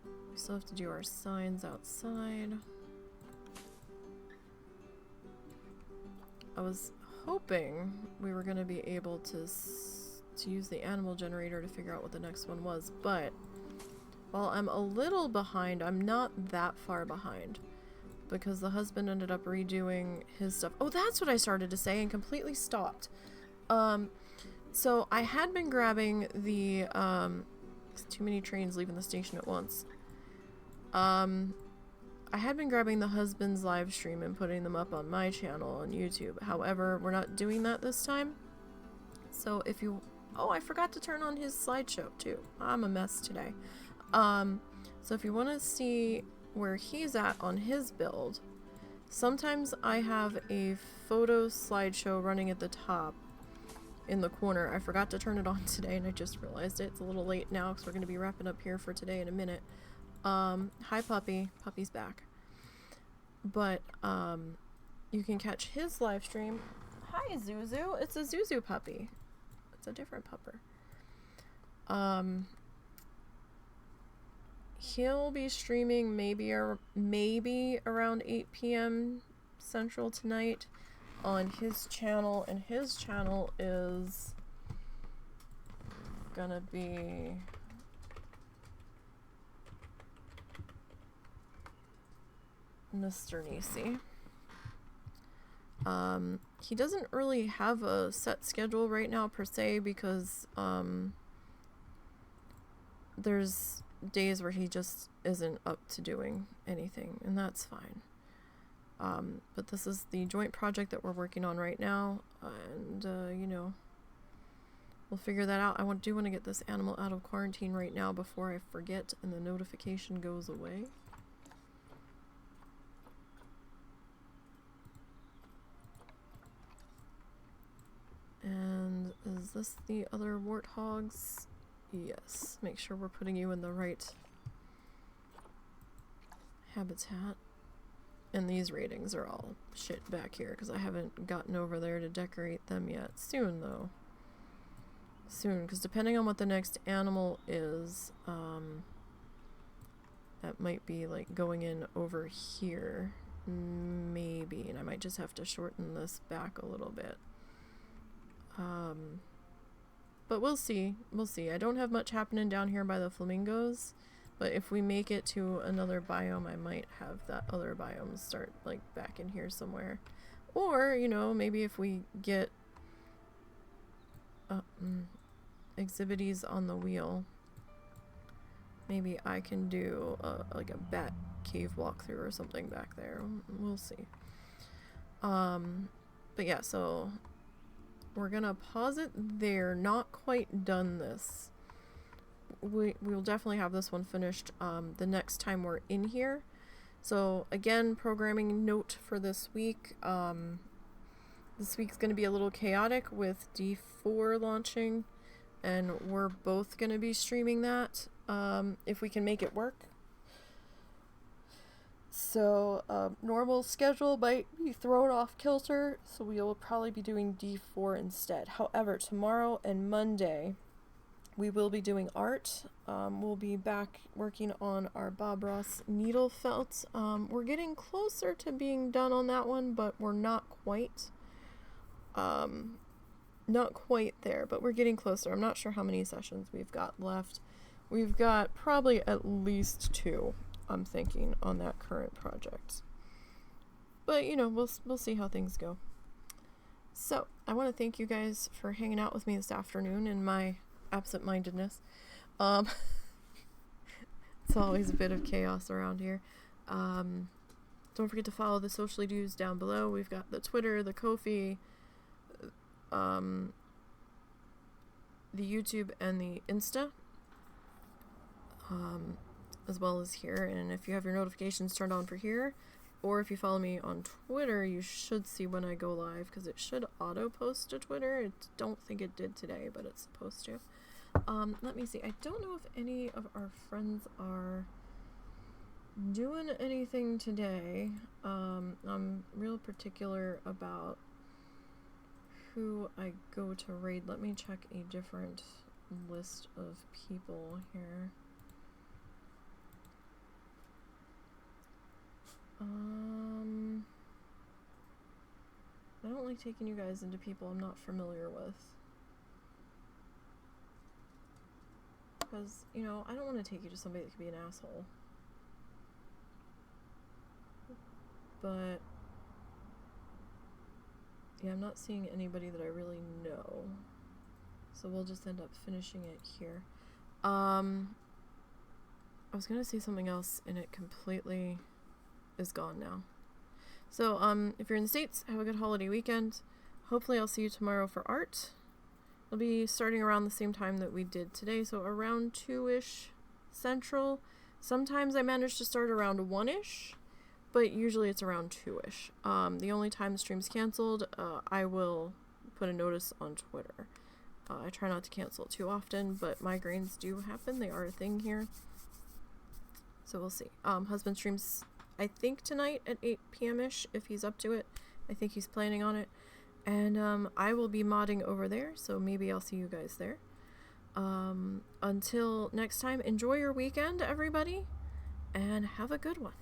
We still have to do our signs outside. I was hoping we were gonna be able to use the animal generator to figure out what the next one was, but while I'm a little behind, I'm not that far behind. Because the husband ended up redoing his stuff. Oh, that's what I started to say and completely stopped. So I had been grabbing the, too many trains leaving the station at once. I had been grabbing the husband's live stream and putting them up on my channel on YouTube. However, we're not doing that this time. So if you, oh, I forgot to turn on his slideshow too. I'm a mess today. So if you want to see where he's at on his build, sometimes I have a photo slideshow running at the top in the corner. I forgot to turn it on today and I just realized it. It's a little late now because we're going to be wrapping up here for today in a minute. Hi puppy. Puppy's back. But you can catch his live stream. Hi Zuzu. It's a Zuzu puppy. It's a different pupper. He'll be streaming maybe around 8 p.m. Central tonight on his channel, and his channel is gonna be MrNisey. He doesn't really have a set schedule right now per se because there's days where he just isn't up to doing anything, and that's fine. But this is the joint project that we're working on right now, and you know, we'll figure that out. I do want to get this animal out of quarantine right now before I forget and the notification goes away. And is this the other warthogs? Yes. Make sure we're putting you in the right habitat. And these ratings are all shit back here because I haven't gotten over there to decorate them yet. Soon, though. Soon, because depending on what the next animal is, that might be like going in over here. Maybe. And I might just have to shorten this back a little bit. But we'll see. We'll see. I don't have much happening down here by the flamingos, but if we make it to another biome, I might have that other biome start like back in here somewhere. Or, you know, maybe if we get exhibitees on the wheel, maybe I can do like a bat cave walkthrough or something back there. We'll see. But yeah, so we're gonna pause it there. Not quite done this. We'll definitely have this one finished the next time we're in here. So again, programming note for this week. This week's gonna be a little chaotic with D4 launching, and we're both gonna be streaming that if we can make it work. So normal schedule might be thrown off kilter, so we'll probably be doing D4 instead. However, tomorrow and Monday we will be doing art. We'll be back working on our Bob Ross needle felt. We're getting closer to being done on that one, but we're not quite there, but we're getting closer. I'm not sure how many sessions we've got left. We've got probably at least 2, I'm thinking, on that current project. But, you know, we'll see how things go. So, I want to thank you guys for hanging out with me this afternoon in my absent-mindedness. It's always a bit of chaos around here. Don't forget to follow the socially do's down below. We've got the Twitter, the Ko-fi, the YouTube, and the Insta. As well as here, and if you have your notifications turned on for here, or if you follow me on Twitter, you should see when I go live, because it should auto post to Twitter. I don't think it did today, but it's supposed to. Let me see. I don't know if any of our friends are doing anything today. I'm real particular about who I go to raid. Let me check a different list of people here. I don't like taking you guys into people I'm not familiar with. Because, you know, I don't want to take you to somebody that could be an asshole. But, yeah, I'm not seeing anybody that I really know. So we'll just end up finishing it here. I was gonna say something else and it completely is gone now. So, if you're in the States, have a good holiday weekend. Hopefully I'll see you tomorrow for art. It'll be starting around the same time that we did today, so around 2-ish Central. Sometimes I manage to start around 1-ish, but usually it's around 2-ish. The only time the stream's canceled, I will put a notice on Twitter. I try not to cancel it too often, but migraines do happen. They are a thing here. So we'll see. Husband streams, I think, tonight at 8 p.m.-ish, if he's up to it. I think he's planning on it. And I will be modding over there, so maybe I'll see you guys there. Until next time, enjoy your weekend, everybody, and have a good one.